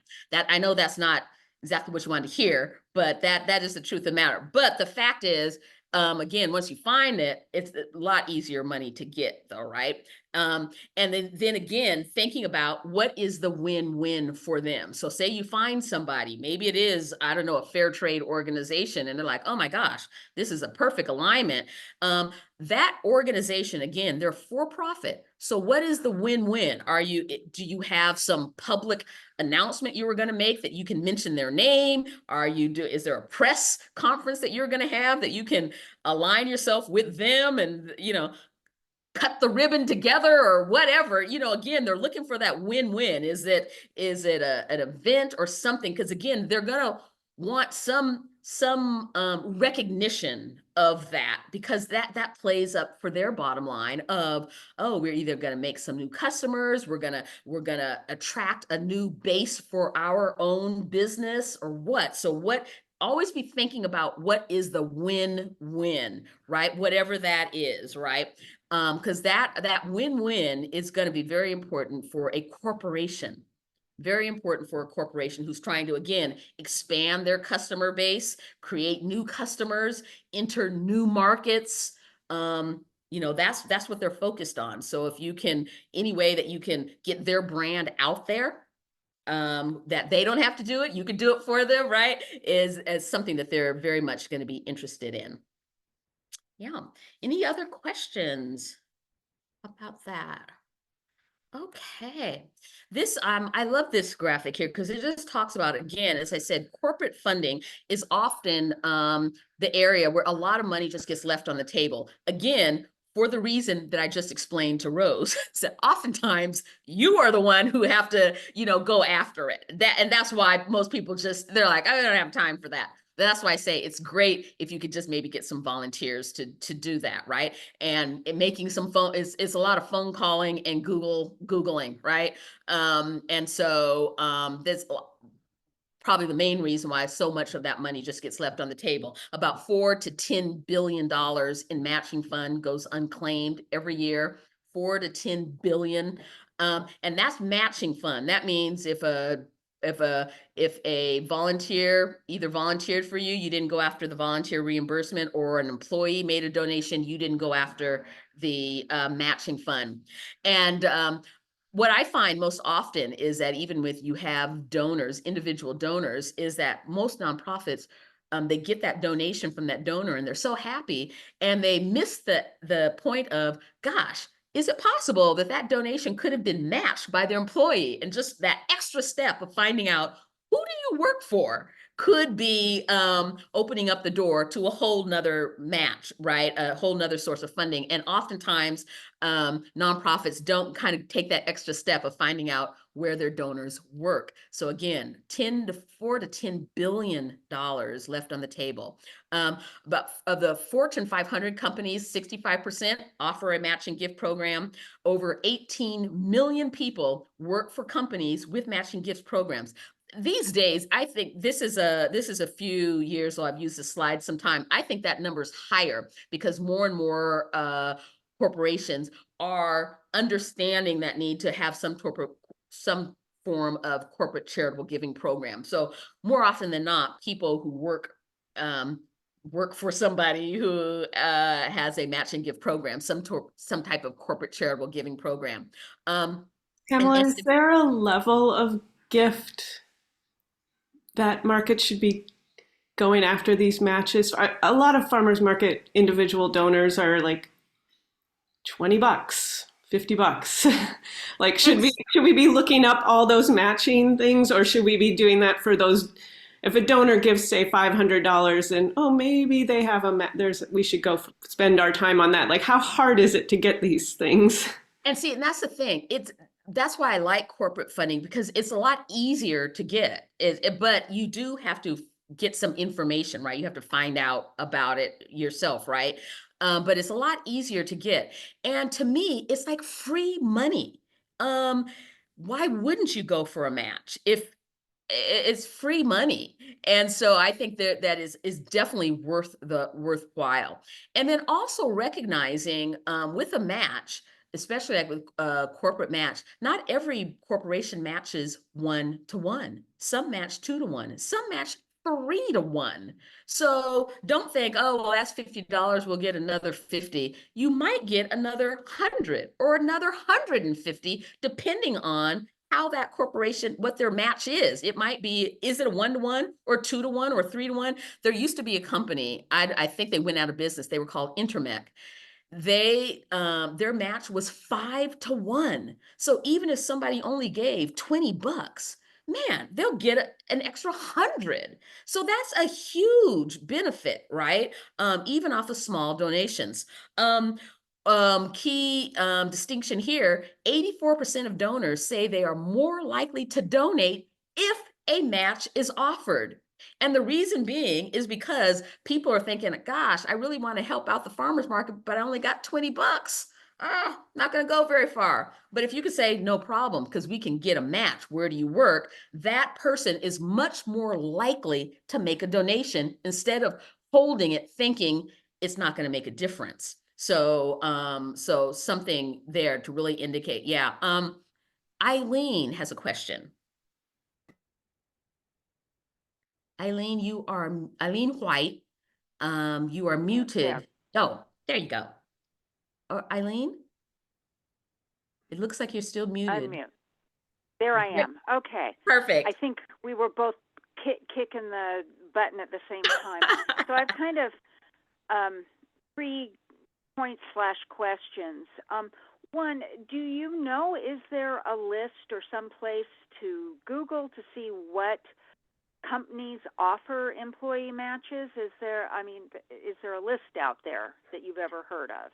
I know that's not exactly what you wanted to hear, but that is the truth of the matter. But the fact is, again, once you find it, it's a lot easier money to get, though, right? And then again, thinking about what is the win-win for them. So say you find somebody, maybe it is, I don't know, a fair trade organization, and they're like, oh my gosh, this is a perfect alignment. That organization, again, they're for profit. So what is the win-win? Do you have some public announcement you were going to make that you can mention their name? Is there a press conference that you're going to have that you can align yourself with them and, cut the ribbon together or whatever? Again, they're looking for that win-win. Is it an event or something? Because again, they're going to want some recognition of that, because that plays up for their bottom line of, oh, we're either going to make some new customers, we're gonna attract a new base for our own business, or what. So always be thinking about what is the win-win, right? Whatever that is, right? Because that win-win is going to be very important for a corporation. Very important for a corporation who's trying to, again, expand their customer base, create new customers, enter new markets. That's what they're focused on. So if you can, any way that you can get their brand out there, that they don't have to do it, you can do it for them, right? Is as something that they're very much going to be interested in. Yeah. Any other questions about that? Okay. I love this graphic here because it just talks about, again, as I said, corporate funding is often the area where a lot of money just gets left on the table. Again, for the reason that I just explained to Rose. So oftentimes you are the one who have to, go after it. And that's why most people they're like, I don't have time for that. That's why I say it's great if you could just maybe get some volunteers to do that, right? And making some phone it's a lot of phone calling and Googling, right? And so there's probably the main reason why so much of that money just gets left on the table. About $4 to $10 billion in matching fund goes unclaimed every year. 4 to 10 billion, and that's matching fund. That means if a volunteer either volunteered for you, you didn't go after the volunteer reimbursement, or an employee made a donation, you didn't go after the matching fund. And what I find most often is that even with you have donors, individual donors, is that most nonprofits, they get that donation from that donor and they're so happy, and they miss the point of, gosh, is it possible that that donation could have been matched by their employee? And just that extra step of finding out who do you work for could be opening up the door to a whole nother match, right? A whole nother source of funding. And oftentimes nonprofits don't kind of take that extra step of finding out where their donors work. So again, 4 to $10 billion left on the table. But of the Fortune 500 companies, 65% offer a matching gift program. Over 18 million people work for companies with matching gifts programs. These days, I think this is a few years, so I've used this slide sometime. I think that number is higher because more and more corporations are understanding that need to have some form of corporate charitable giving program. So more often than not, people who work for somebody who has a matching gift program, some type of corporate charitable giving program. Pamela, is there a level of gift that markets should be going after these matches? A lot of farmers market individual donors are like $20, $50. Like, should we be looking up all those matching things, or should we be doing that for those? If a donor gives, say, $500, and maybe they have we should go spend our time on that. Like, how hard is it to get these things? And see, and that's the thing. That's why I like corporate funding, because it's a lot easier to get. But you do have to get some information, right? You have to find out about it yourself, right? But it's a lot easier to get. And to me, it's like free money. Why wouldn't you go for a match if it's free money? And so I think that is definitely worthwhile. And then also recognizing with a match, especially like with corporate match, not every corporation matches 1-to-1. Some match 2-to-1. Some match 3-to-1. So don't think, oh, well, that's $50, we'll get another 50. You might get another 100 or another 150, depending on how that corporation, what their match is. It might be, is it a 1-to-1 or 2-to-1 or 3-to-1? There used to be a company, I think they went out of business. They were called Intermec. Their match was 5-to-1. So even if somebody only gave $20, man, they'll get an extra 100. So that's a huge benefit, right? Even off of small donations. Key distinction here, 84% of donors say they are more likely to donate if a match is offered. And the reason being is because people are thinking, gosh, I really want to help out the farmers market, but I only got $20. Not going to go very far. But if you could say, no problem, because we can get a match, where do you work? That person is much more likely to make a donation instead of holding it thinking it's not going to make a difference. So, so something there to really indicate. Yeah. Eileen has a question. Eileen, Eileen White. You are muted. Oh, there you go. Eileen, it looks like you're still muted. Unmute. There I am. Okay. Perfect. I think we were both kicking the button at the same time. So I've kind of 3 points/questions. One, do you know, is there a list or some place to Google to see what companies offer employee matches? Is there a list out there that you've ever heard of?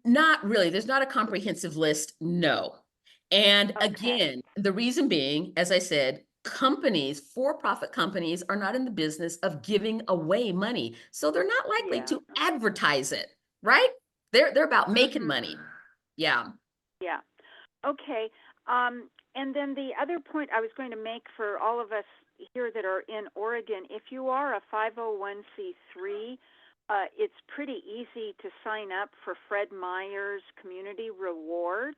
Not really. There's not a comprehensive list, no. And Okay. again, the reason being, as I said, companies, for-profit companies, are not in the business of giving away money. So they're not likely Yeah. to advertise it, right? They're about making Mhm. money. Yeah. Yeah. Okay. And then the other point I was going to make for all of us here that are in Oregon, if you are a 501c3, it's pretty easy to sign up for Fred Meyer's Community Rewards.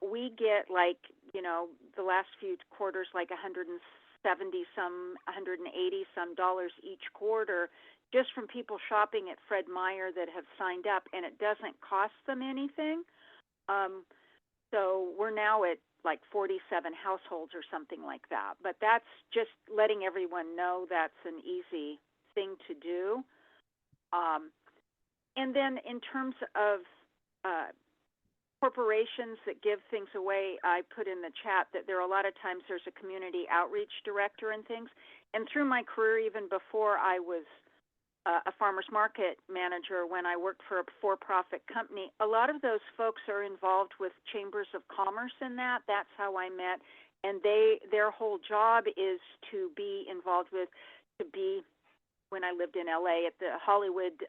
We get like, the last few quarters, like 170 some, 180 some dollars each quarter just from people shopping at Fred Meyer that have signed up, and it doesn't cost them anything. So we're now at like 47 households or something like that. But that's just letting everyone know that's an easy thing to do. And then in terms of corporations that give things away, I put in the chat that there are a lot of times there's a community outreach director and things. And through my career, even before I was a farmer's market manager, when I worked for a for-profit company, a lot of those folks are involved with chambers of commerce in that. That's how I met. And their whole job is to be involved with, when I lived in LA, at the Hollywood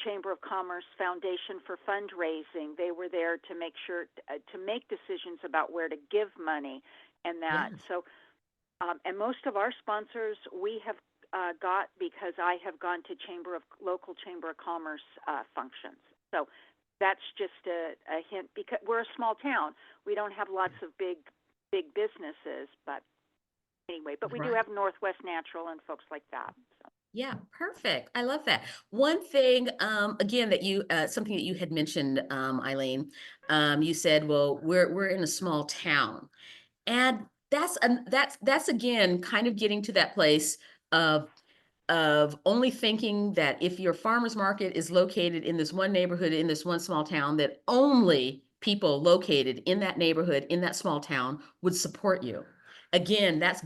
Chamber of Commerce Foundation for Fundraising. They were there to make sure to make decisions about where to give money and that. Yes. So, and most of our sponsors we have got because I have gone to local Chamber of Commerce functions. So that's just a hint, because we're a small town. We don't have lots of big businesses, but anyway, but we do have Northwest Natural and folks like that. So. Yeah, perfect. I love that. One thing, again, that you, something that you had mentioned, Eileen, you said, well, we're in a small town, and that's again kind of getting to that place of only thinking that if your farmer's market is located in this one neighborhood, in this one small town, that only people located in that neighborhood, in that small town would support you. Again, that's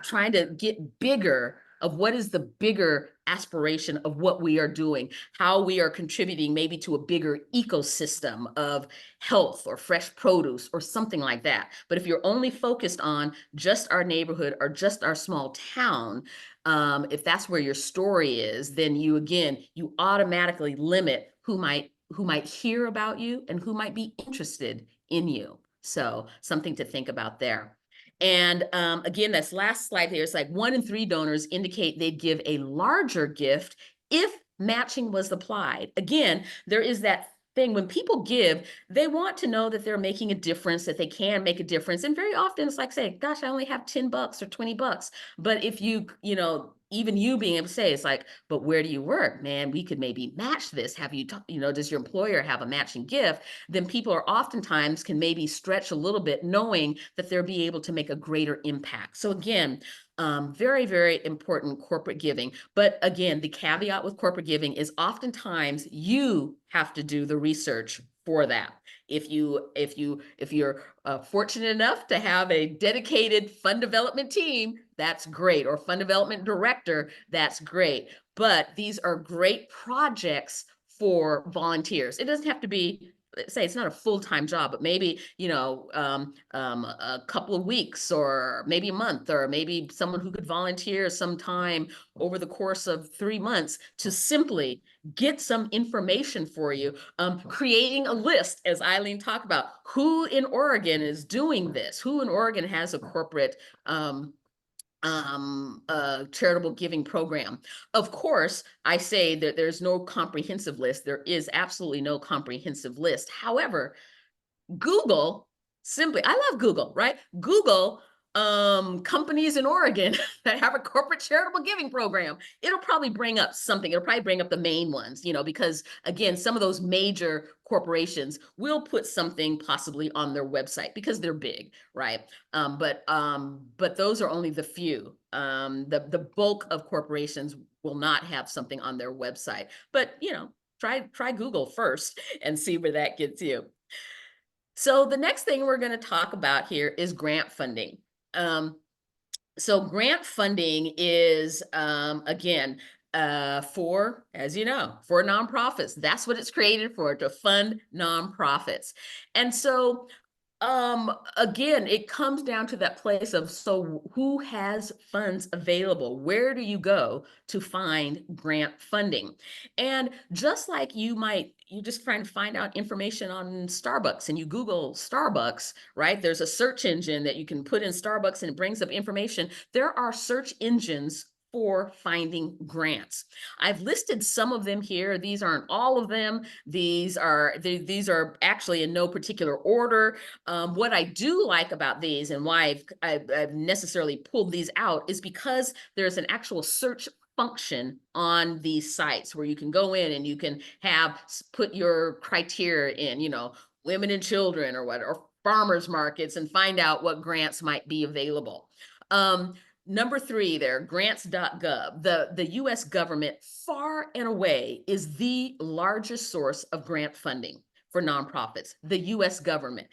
trying to get bigger of what is the bigger aspiration of what we are doing, how we are contributing maybe to a bigger ecosystem of health or fresh produce or something like that. But if you're only focused on just our neighborhood or just our small town, if that's where your story is, then you automatically limit who might hear about you and who might be interested in you. So something to think about there. And again, this last slide here is like 1 in 3 donors indicate they'd give a larger gift if matching was applied. Again, there is that thing when people give, they want to know that they're making a difference, that they can make a difference. And very often it's like saying, gosh, I only have $10 or $20. But if even you being able to say, it's like, but where do you work? Man, we could maybe match this. Have you, does your employer have a matching gift? Then people are oftentimes can maybe stretch a little bit knowing that they'll be able to make a greater impact. So again, very, very important corporate giving. But again, the caveat with corporate giving is oftentimes you have to do the research for that. If you're fortunate enough to have a dedicated fund development team, that's great, or fund development director, that's great. But these are great projects for volunteers. It doesn't have to be, say it's not a full-time job, but maybe, a couple of weeks or maybe a month, or maybe someone who could volunteer some time over the course of 3 months to simply get some information for you, creating a list, as Eileen talked about, who in Oregon is doing this, who in Oregon has a corporate charitable giving program. Of course, I say that there's no comprehensive list. There is absolutely no comprehensive list. However, Google I love Google, right? Google companies in Oregon that have a corporate charitable giving program. It'll probably bring up something. It'll probably bring up the main ones, because again, some of those major corporations will put something possibly on their website because they're big, right? But those are only the few. The bulk of corporations will not have something on their website. But try Google first and see where that gets you. So the next thing we're going to talk about here is grant funding. So grant funding is, again, for, as you know, for nonprofits. That's what it's created for, to fund nonprofits. And so again, it comes down to that place of, so who has funds available? Where do you go to find grant funding? And just like you just trying to find out information on Starbucks and you Google Starbucks, right? There's a search engine that you can put in Starbucks and it brings up information. There are search engines for finding grants. I've listed some of them here. These aren't all of them. These are actually in no particular order. What I do like about these and why I've necessarily pulled these out is because there's an actual search function on these sites where you can go in and you can put your criteria in, women and children or farmers markets, and find out what grants might be available. Number 3 there, grants.gov. The US government far and away is the largest source of grant funding for nonprofits, the US government.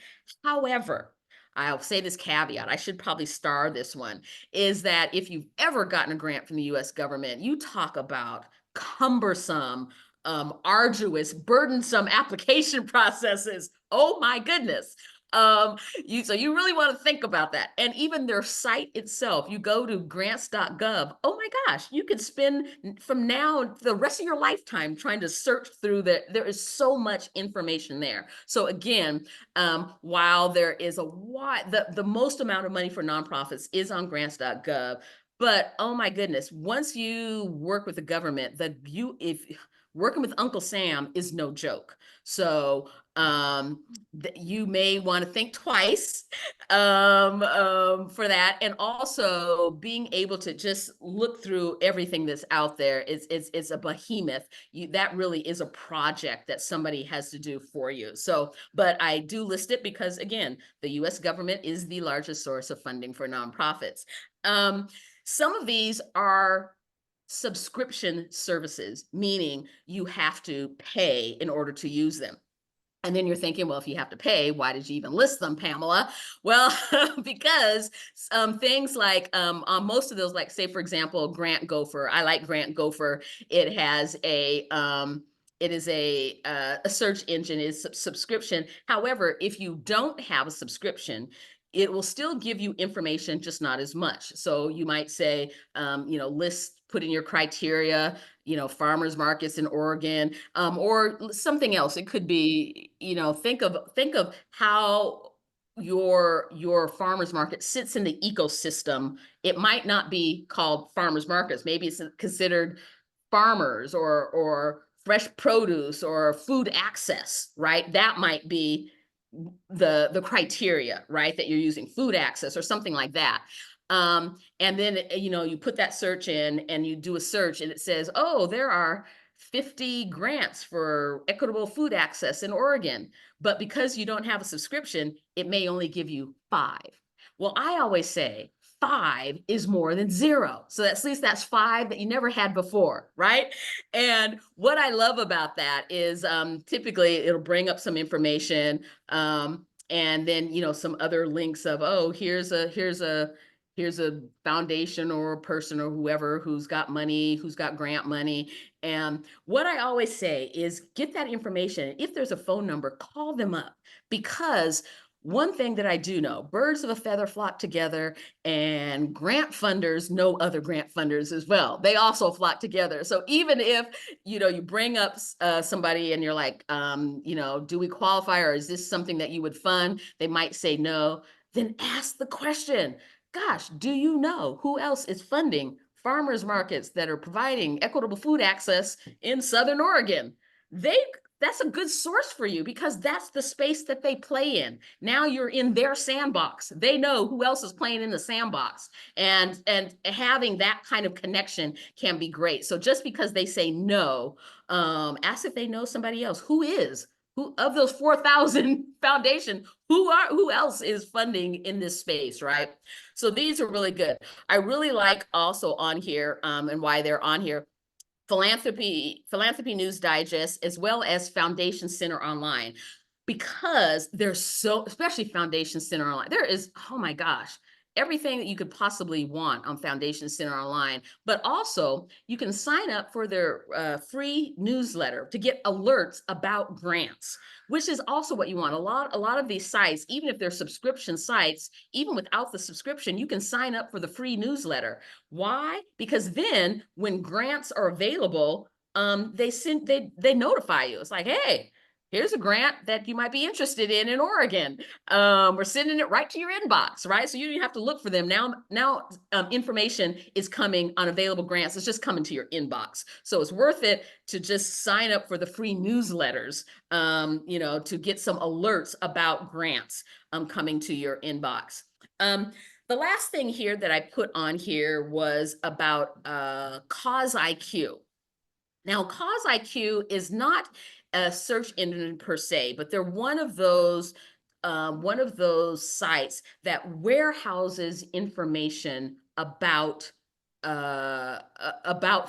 However, I'll say this caveat, I should probably star this one, is that if you've ever gotten a grant from the US government, you talk about cumbersome, arduous, burdensome application processes. Oh my goodness. So you really want to think about that. And even their site itself, you go to grants.gov. Oh my gosh, you could spend from now the rest of your lifetime trying to search through that. There is so much information there. So again, while there is the most amount of money for nonprofits is on grants.gov, but oh my goodness, once you work with the government, if working with Uncle Sam is no joke. So you may want to think twice for that. And also being able to just look through everything that's out there. It's a behemoth. That really is a project that somebody has to do for you. So, but I do list it because, again, the US government is the largest source of funding for nonprofits. Some of these are subscription services, meaning you have to pay in order to use them. And then you're thinking, well, if you have to pay, why did you even list them, Pamela? Well, because things like on most of those, like say, for example, Grant Gopher. I like Grant Gopher. It has a search engine, is subscription. However, if you don't have a subscription, it will still give you information, just not as much. So you might say, put in your criteria, farmers markets in Oregon, or something else. It could be, think of how your farmers market sits in the ecosystem. It might not be called farmers markets. Maybe it's considered farmers or fresh produce or food access, right? That might be the criteria, right, that you're using, food access or something like that. And then, you put that search in and you do a search and it says, oh, there are 50 grants for equitable food access in Oregon. But because you don't have a subscription, it may only give you 5. Well, I always say 5 is more than 0. So at least that's 5 that you never had before, right? And what I love about that is typically it'll bring up some information and then, some other links of, oh, here's a foundation or a person or whoever who's got money, who's got grant money. And what I always say is get that information. If there's a phone number, call them up, because one thing that I do know, birds of a feather flock together, and grant funders know other grant funders as well. They also flock together. So even if, you bring up somebody and you're like, do we qualify, or is this something that you would fund? They might say no. Then ask the question. Gosh, do you know who else is funding farmers markets that are providing equitable food access in Southern Oregon? That's a good source for you, because that's the space that they play in. Now you're in their sandbox. They know who else is playing in the sandbox. And having that kind of connection can be great. So just because they say no, ask if they know somebody else. Who of those 4,000 foundation, who else is funding in this space, right? So these are really good. I really like also on here, and why they're on here, Philanthropy News Digest, as well as Foundation Center Online, because there's especially Foundation Center Online, there is, oh my gosh, everything that you could possibly want on Foundation Center Online, but also you can sign up for their free newsletter to get alerts about grants, which is also what you want. A lot of these sites, even if they're subscription sites, even without the subscription, you can sign up for the free newsletter. Why? Because then when grants are available, they notify you. It's like, hey, here's a grant that you might be interested in Oregon. We're sending it right to your inbox, right? So you don't have to look for them. Now information is coming on available grants. It's just coming to your inbox. So it's worth it to just sign up for the free newsletters, to get some alerts about grants coming to your inbox. The last thing here that I put on here was about Cause IQ. Now, Cause IQ is not a search engine per se, but they're one of those sites that warehouses information about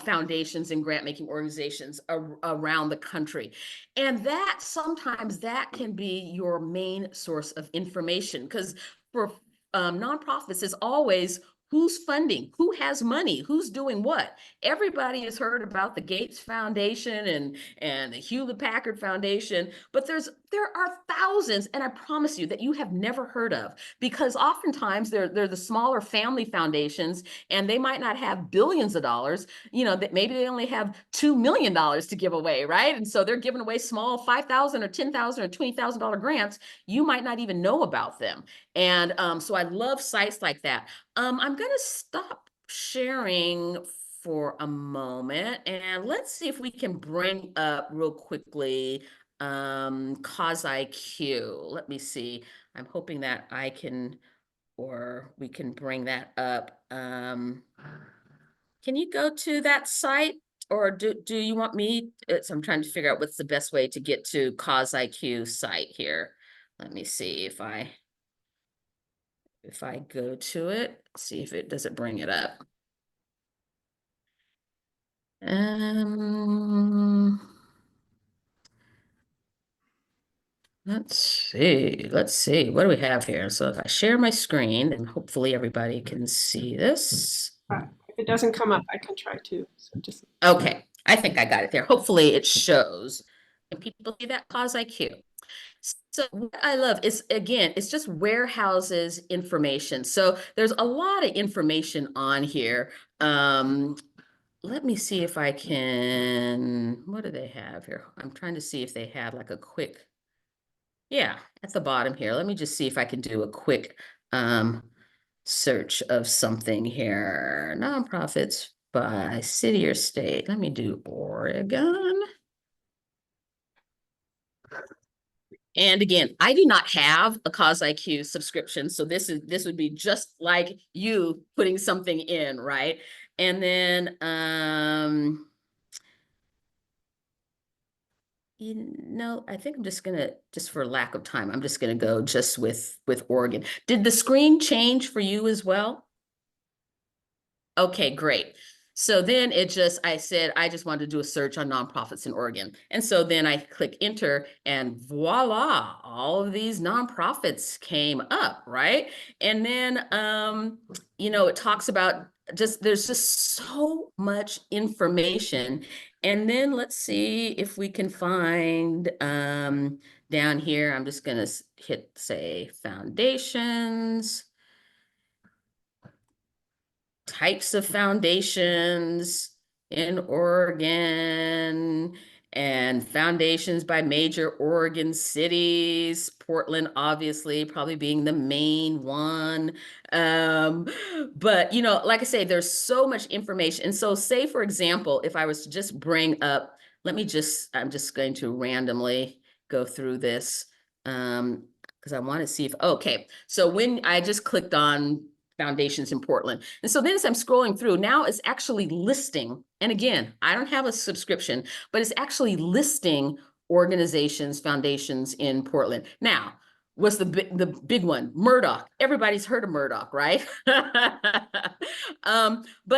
foundations and grant making organizations around the country. And that sometimes that can be your main source of information, because for nonprofits is always who's funding, who has money, who's doing what. Everybody has heard about the Gates Foundation and the Hewlett-Packard Foundation, but there are thousands, and I promise you, that you have never heard of, because oftentimes they're the smaller family foundations, and they might not have billions of dollars, that maybe they only have $2 million to give away, right? And so they're giving away small $5,000 or $10,000 or $20,000 grants. You might not even know about them. And so I love sites like that. I'm going to stop sharing for a moment, and let's see if we can bring up real quickly Cause IQ. Let me see. I'm hoping that I can, or we can bring that up. Can you go to that site, or do you want me? So I'm trying to figure out what's the best way to get to Cause IQ site here. Let me see if I go to it, see if it does it bring it up. Let's see. What do we have here? So if I share my screen, and hopefully everybody can see this. If it doesn't come up, I can try to. So just okay. I think I got it there. Hopefully it shows. Can people see that Cause IQ? So what I love is, again, it's just warehouses information. So there's a lot of information on here. Let me see if I can, what do they have here? I'm trying to see if they have like a quick, yeah, at the bottom here. Let me just see if I can do a quick search of something here. Nonprofits by city or state. Let me do Oregon. And again, I do not have a Cause IQ subscription, so this would be just like you putting something in, right? And then I think I'm just gonna, just for lack of time, I'm just gonna go just with Oregon. Did the screen change for you as well? Okay, great. So then I said, I just wanted to do a search on nonprofits in Oregon. And so then I click enter, and voila, all of these nonprofits came up, right? And then, it talks about there's just so much information. And then let's see if we can find down here, I'm just gonna hit, say, foundations. Types of foundations in Oregon, and foundations by major Oregon cities, Portland obviously probably being the main one. But like I say, there's so much information. And so say, for example, if I was to just bring up, I'm just going to randomly go through this because I want to see if, okay, so when I just clicked on foundations in Portland. And so then as I'm scrolling through, now it's actually listing, and again, I don't have a subscription, but it's actually listing organizations, foundations in Portland. Now, what's the big one? Murdoch. Everybody's heard of Murdoch, right? But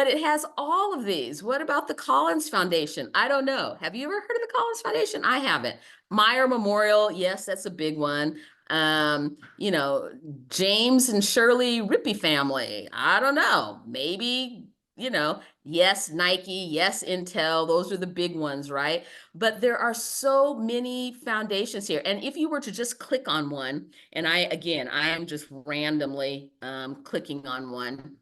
it has all of these. What about the Collins Foundation? I don't know. Have you ever heard of the Collins Foundation? I haven't. Meyer Memorial, yes, that's a big one. You know, James and Shirley Rippey family. I don't know. Maybe, you know, yes, Nike, yes, Intel. Those are the big ones, right? But there are so many foundations here. And if you were to just click on one, and again, I am just randomly clicking on one,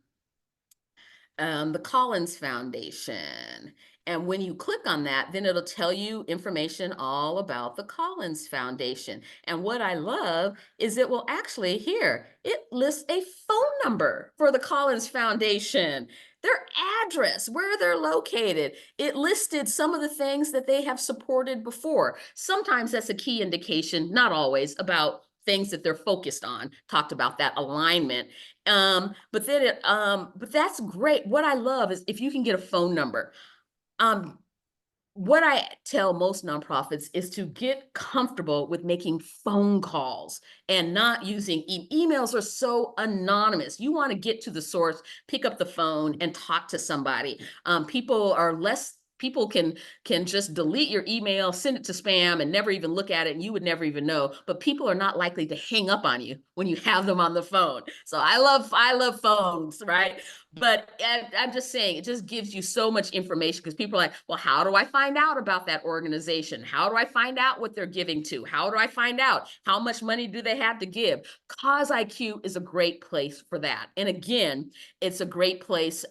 the Collins Foundation. And when you click on that, then it'll tell you information all about the Collins Foundation. And what I love is it will actually, here, it lists a phone number for the Collins Foundation, their address, where they're located. It listed some of the things that they have supported before. Sometimes that's a key indication, not always, about things that they're focused on. Talked about that alignment. But that's great. What I love is if you can get a phone number. What I tell most nonprofits is to get comfortable with making phone calls and not using emails are so anonymous. You want to get to the source, pick up the phone and talk to somebody. People can just delete your email, send it to spam and never even look at it and you would never even know, but people are not likely to hang up on you when you have them on the phone. So I love phones, right? But I'm just saying, it just gives you so much information because people are like, well, how do I find out about that organization? How do I find out what they're giving to? How do I find out how much money do they have to give? Cause IQ is a great place for that. And again, it's a great place,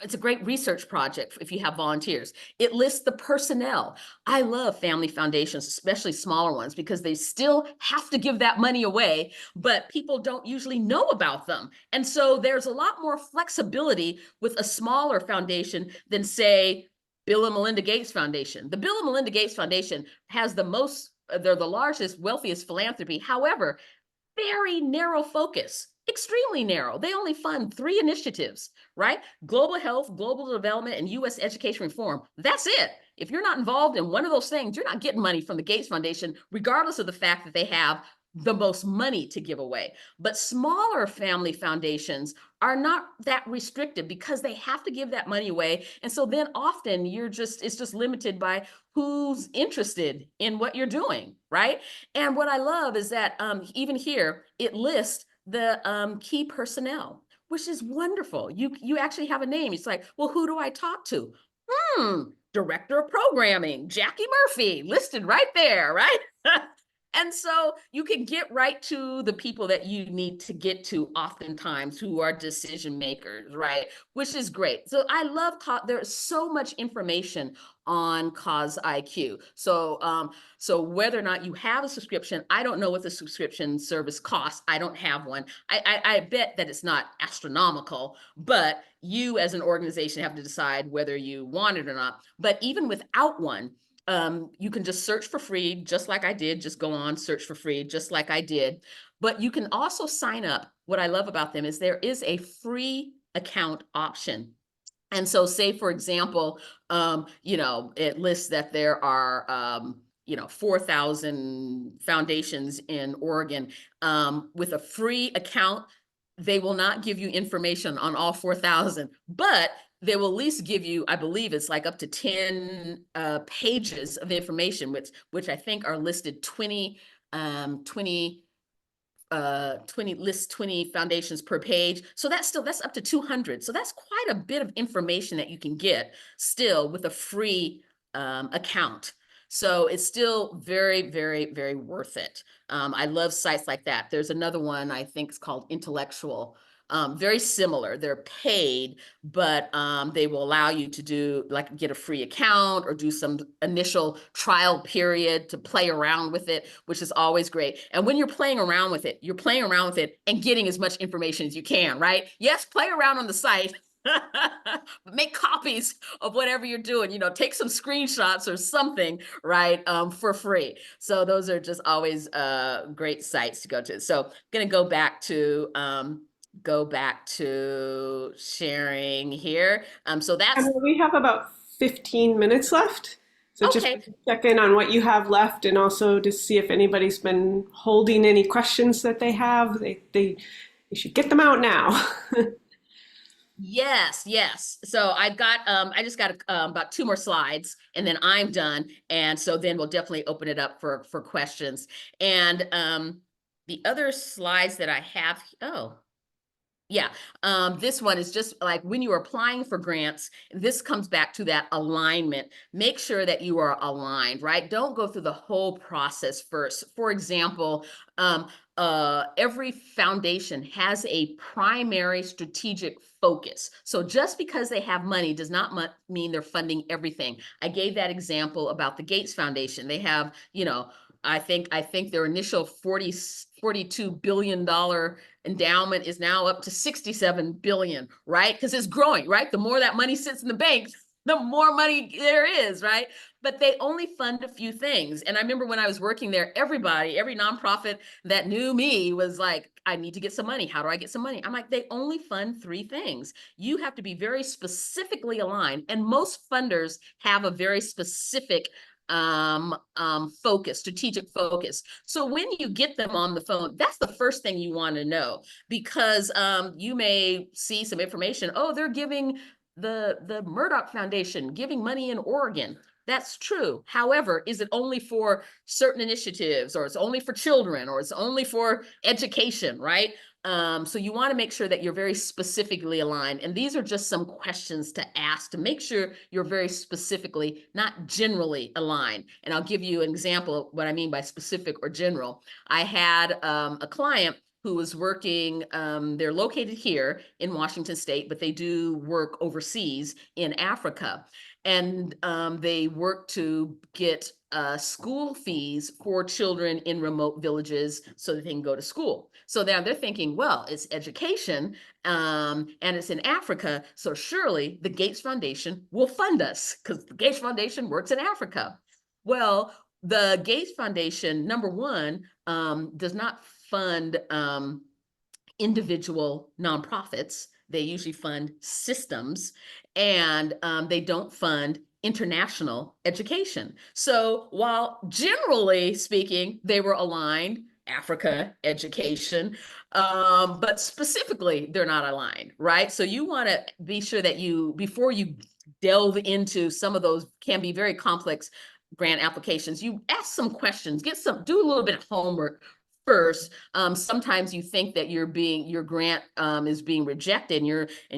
it's a great research project if you have volunteers. It lists the personnel. I love family foundations, especially smaller ones, because they still have to give that money away, but people don't usually know about them. And so there's a lot more flexibility with a smaller foundation than, say, Bill and Melinda Gates Foundation. The Bill and Melinda Gates Foundation has they're the largest, wealthiest philanthropy. However, very narrow focus, extremely narrow. They only fund 3 initiatives, right? Global health, global development, and US education reform. That's it. If you're not involved in one of those things, you're not getting money from the Gates Foundation, regardless of the fact that they have the most money to give away. But smaller family foundations are not that restrictive because they have to give that money away. And so then often it's just limited by who's interested in what you're doing, right? And what I love is that even here, it lists the key personnel, which is wonderful. You actually have a name. It's like, well, who do I talk to? Director of Programming, Jackie Murphy, listed right there, right? And so you can get right to the people that you need to get to oftentimes who are decision makers, right? Which is great. So I love, there's so much information on Cause IQ. So whether or not you have a subscription, I don't know what the subscription service costs. I don't have one. I bet that it's not astronomical, but you as an organization have to decide whether you want it or not. But even without one, you can just search for free, just like I did. Just go on, search for free, just like I did. But you can also sign up. What I love about them is there is a free account option. And so say, for example, it lists that there are, 4,000 foundations in Oregon. With a free account, they will not give you information on all 4,000, but they will at least give you, I believe it's like up to 10 pages of information, which I think are listed 20 foundations per page. So that's up to 200. So that's quite a bit of information that you can get still with a free account. So it's still very, very, very worth it. I love sites like that. There's another one I think is called Intellectual. Very similar. They're paid, but they will allow you to get a free account or do some initial trial period to play around with it, which is always great. And when you're playing around with it, you're playing around with it and getting as much information as you can, right? Yes, play around on the site. Make copies of whatever you're doing, take some screenshots or something, right, for free. So those are just always great sites to go to. So I'm going to go back to sharing here. So that's... And we have about 15 minutes left. So just Okay. check in on what you have left and also to see if anybody's been holding any questions that they have. They should get them out now. Yes, yes. So I've got, I just got about 2 more slides and then I'm done. And so then we'll definitely open it up for questions. And the other slides that I have, oh, yeah, this one is just like when you are applying for grants, this comes back to that alignment. Make sure that you are aligned, right? Don't go through the whole process first. For example, every foundation has a primary strategic focus. So just because they have money does not mean they're funding everything. I gave that example about the Gates Foundation. They have, you know, I think their initial $42 billion endowment is now up to 67 billion, right? Because it's growing, right? The more that money sits in the bank, the more money there is, right? But they only fund a few things. And I remember when I was working there, every nonprofit that knew me was like, I need to get some money. How do I get some money? I'm like, they only fund 3 things. You have to be very specifically aligned. And most funders have a very specific focus, strategic focus. So when you get them on the phone, that's the first thing you want to know, because you may see some information. Oh, they're giving the Murdoch Foundation giving money in Oregon. That's true. However, is it only for certain initiatives, or it's only for children, or it's only for education, right? So you want to make sure that you're very specifically aligned. And these are just some questions to ask to make sure you're very specifically, not generally aligned. And I'll give you an example of what I mean by specific or general. I had a client who was working, they're located here in Washington State, but they do work overseas in Africa. And they work to get school fees for children in remote villages so that they can go to school. So now they're thinking, well, it's education and it's in Africa, so surely the Gates Foundation will fund us because the Gates Foundation works in Africa. Well, the Gates Foundation, number one, does not fund individual nonprofits. They usually fund systems, and they don't fund international education. So while generally speaking, they were aligned, Africa, education, but specifically, they're not aligned, right? So you want to be sure that you, before you delve into some of those can be very complex grant applications, you ask some questions, do a little bit of homework first. Sometimes you think that your grant is being rejected, and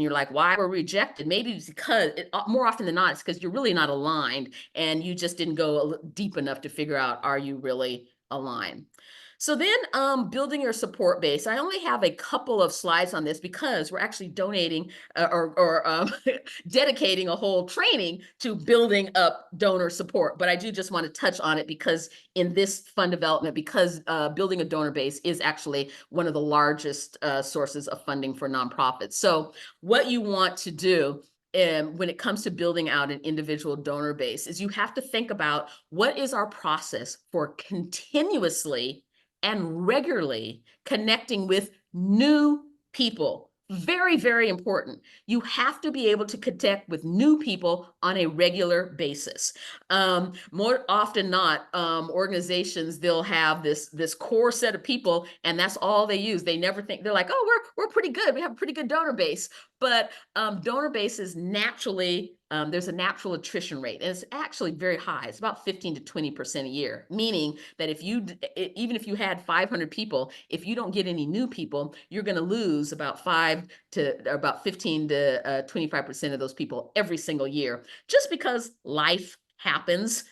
you're like, why were we rejected? Maybe it's because more often than not, it's because you're really not aligned, and you just didn't go deep enough to figure out, are you really aligned? So then building your support base. I only have a couple of slides on this because we're actually donating or dedicating a whole training to building up donor support. But I do just want to touch on it because in this fund development, because building a donor base is actually one of the largest sources of funding for nonprofits. So what you want to do when it comes to building out an individual donor base is you have to think about, what is our process for continuously and regularly connecting with new people? Very, very important. You have to be able to connect with new people on a regular basis. More often not, organizations, they'll have this core set of people, and that's all they use. They never think, they're like, oh, we're pretty good. We have a pretty good donor base. But donor bases naturally, there's a natural attrition rate, and it's actually very high. It's about 15 to 20% a year, meaning that even if you had 500 people, if you don't get any new people, you're going to lose about 15 to 25% of those people every single year, just because life happens.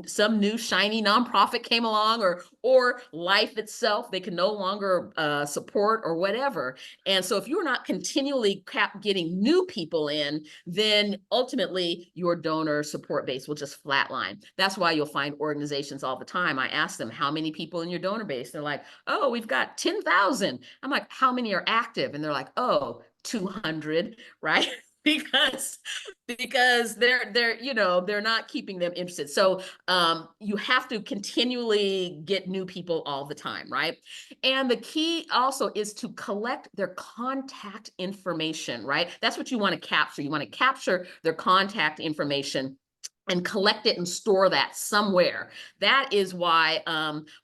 Some new shiny nonprofit came along, or life itself, they can no longer support or whatever. And so if you're not continually getting new people in, then ultimately your donor support base will just flatline. That's why you'll find organizations all the time. I ask them, how many people in your donor base? They're like, oh, we've got 10,000. I'm like, how many are active? And they're like, oh, 200, right? because they're not keeping them interested. So you have to continually get new people all the time, right? And the key also is to collect their contact information, right? That's what you want to capture. You want to capture their contact information. and collect it and store that somewhere. That is why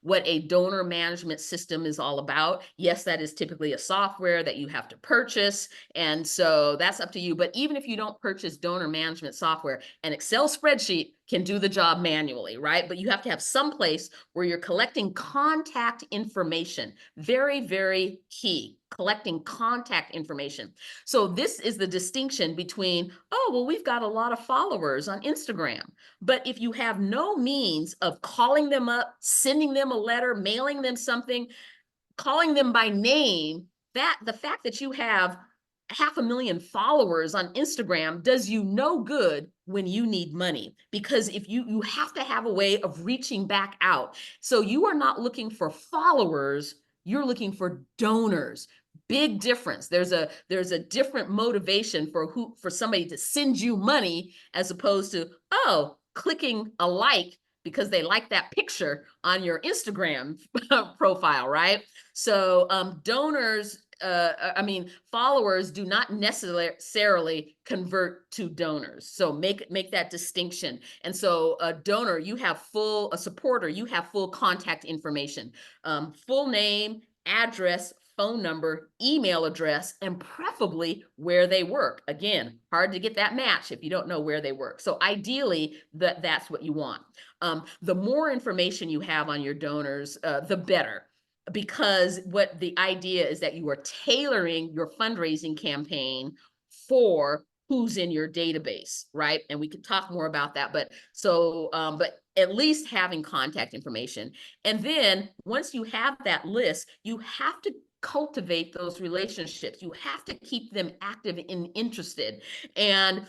what a donor management system is all about. Yes, that is typically a software that you have to purchase. And so that's up to you. But even if you don't purchase donor management software, an Excel spreadsheet can do the job manually, right? But you have to have some place where you're collecting contact information. Very, very key, collecting contact information. So this is the distinction between, oh, well, we've got a lot of followers on Instagram. But if you have no means of calling them up, sending them a letter, mailing them something, calling them by name, that the fact that you have 500,000 followers on Instagram does you no good when you need money, because if you have to have a way of reaching back out. So you are not looking for followers, you're looking for donors. Big difference. There's a different motivation for somebody to send you money as opposed to, oh, clicking a like because they like that picture on your Instagram profile, right? So donors, followers do not necessarily convert to donors. So make that distinction. And so a donor, a supporter, you have full contact information, full name, address, phone number, email address, and preferably where they work. Again, hard to get that match if you don't know where they work. So ideally, that's what you want. The more information you have on your donors, the better. Because what the idea is that you are tailoring your fundraising campaign for who's in your database, right? And we could talk more about that, but at least having contact information. And then once you have that list, you have to cultivate those relationships. You have to keep them active and interested. And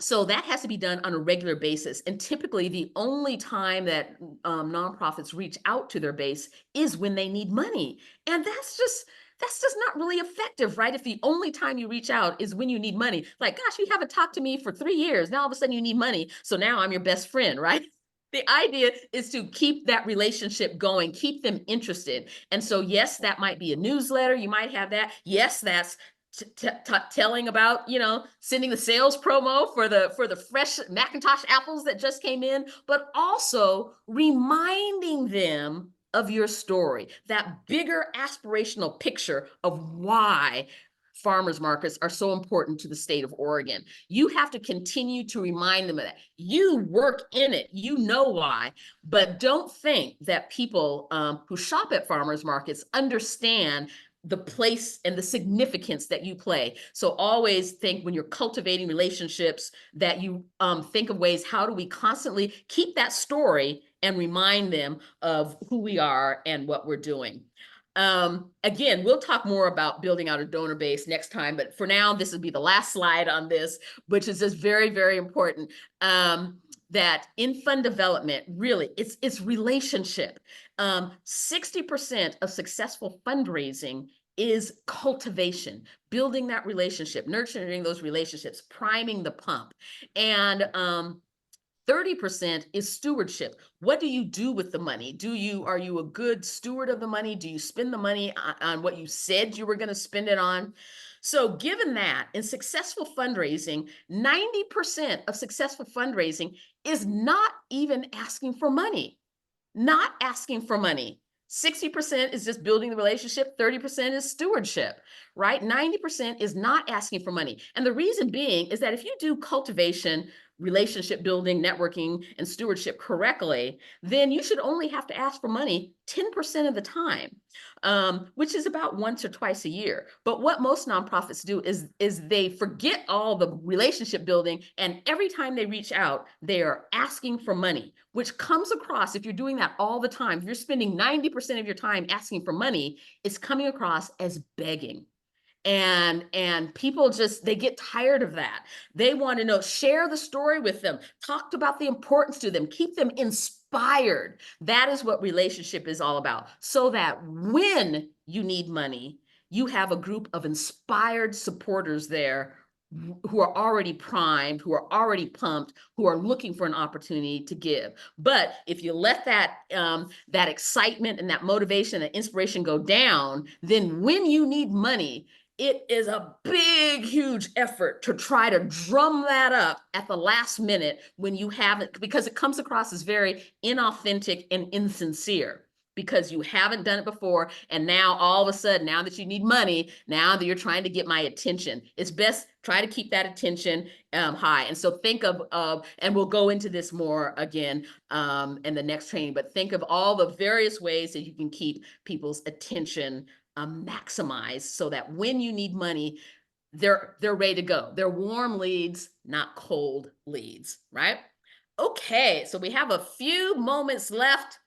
so that has to be done on a regular basis. And typically the only time that nonprofits reach out to their base is when they need money. And that's just not really effective, right? If the only time you reach out is when you need money, like, gosh, you haven't talked to me for 3 years. Now all of a sudden you need money. So now I'm your best friend, right? The idea is to keep that relationship going, keep them interested. And so, yes, that might be a newsletter. You might have that. Yes, that's telling about, sending the sales promo for the fresh Macintosh apples that just came in, but also reminding them of your story, that bigger aspirational picture of why farmers markets are so important to the state of Oregon. You have to continue to remind them of that. You work in it, you know why, but don't think that people who shop at farmers markets understand the place and the significance that you play. So always think when you're cultivating relationships that you think of ways, how do we constantly keep that story and remind them of who we are and what we're doing. Again, we'll talk more about building out a donor base next time, but for now, this will be the last slide on this, which is just very, very important. That in fund development, really, it's relationship. 60% of successful fundraising is cultivation, building that relationship, nurturing those relationships, priming the pump. And 30% is stewardship. What do you do with the money? Are you a good steward of the money? Do you spend the money on what you said you were going to spend it on? So given that, in successful fundraising, 90% of successful fundraising is not even asking for money. Not asking for money. 60% is just building the relationship, 30% is stewardship, right? 90% is not asking for money. And the reason being is that if you do cultivation, relationship building, networking, and stewardship correctly, then you should only have to ask for money 10% of the time, which is about once or twice a year. But what most nonprofits do is they forget all the relationship building, and every time they reach out, they are asking for money, which comes across, if you're doing that all the time, if you're spending 90% of your time asking for money, it's coming across as begging. And people they get tired of that. They want to know, share the story with them, talk about the importance to them, keep them inspired. That is what relationship is all about. So that when you need money, you have a group of inspired supporters there who are already primed, who are already pumped, who are looking for an opportunity to give. But if you let that excitement and that motivation and inspiration go down, then when you need money, it is a big, huge effort to try to drum that up at the last minute when you haven't, because it comes across as very inauthentic and insincere, because you haven't done it before. And now all of a sudden, now that you need money, now that you're trying to get my attention, it's best try to keep that attention high. And so think of, and we'll go into this more again in the next training, but think of all the various ways that you can keep people's attention maximized, so that when you need money, they're ready to go. They're warm leads, not cold leads, right? Okay, so we have a few moments left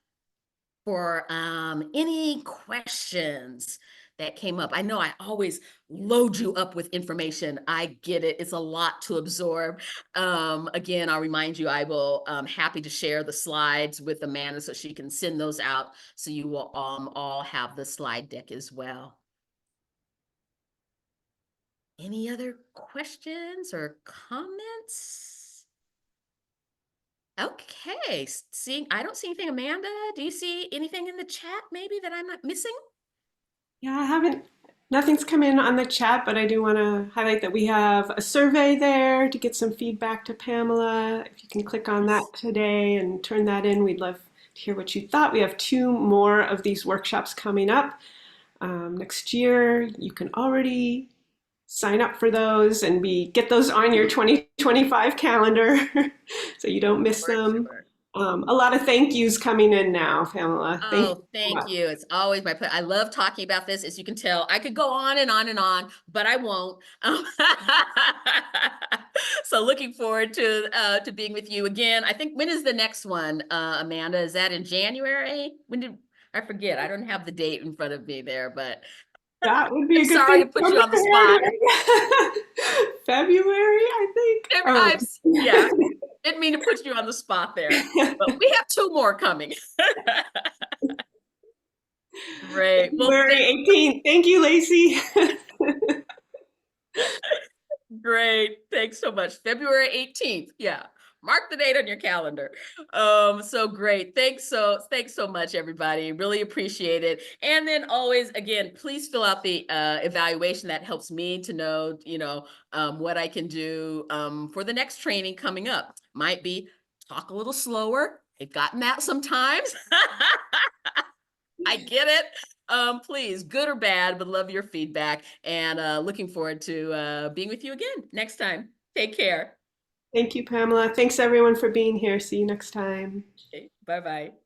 for any questions that came up. I know I always load you up with information. I get it. It's a lot to absorb. Again, I'll remind you, I will happy to share the slides with Amanda so she can send those out, so you will all have the slide deck as well. Any other questions or comments? Okay, I don't see anything. Amanda, do you see anything in the chat maybe that I'm not missing? Yeah, nothing's come in on the chat, but I do want to highlight that we have a survey there to get some feedback to Pamela. If you can click on that today and turn that in, we'd love to hear what you thought. We have 2 more of these workshops coming up next year. You can already sign up for those and get those on your 2025 calendar so you don't miss them. Sure. A lot of thank yous coming in now, Pamela. Thank you. Thank you. It's always my pleasure. I love talking about this. As you can tell, I could go on and on and on, but I won't. So looking forward to being with you again. I think, when is the next one, Amanda? Is that in January? I forget? I don't have the date in front of me there, but That would be I'm a good sorry thing to put you on the spot. February, I think. Yeah, didn't mean to put you on the spot there, but we have 2 more coming. Great. Well, February 18th. Thank you, Lacey. great. Thanks so much. February 18th. Yeah. Mark the date on your calendar. So great. Thanks so much, everybody. Really appreciate it. And then always, again, please fill out the evaluation. That helps me to know, what I can do for the next training coming up. Might be talk a little slower. I've gotten that sometimes. I get it. Please, good or bad, but love your feedback, and looking forward to being with you again next time. Take care. Thank you, Pamela. Thanks everyone for being here. See you next time. Okay, bye-bye.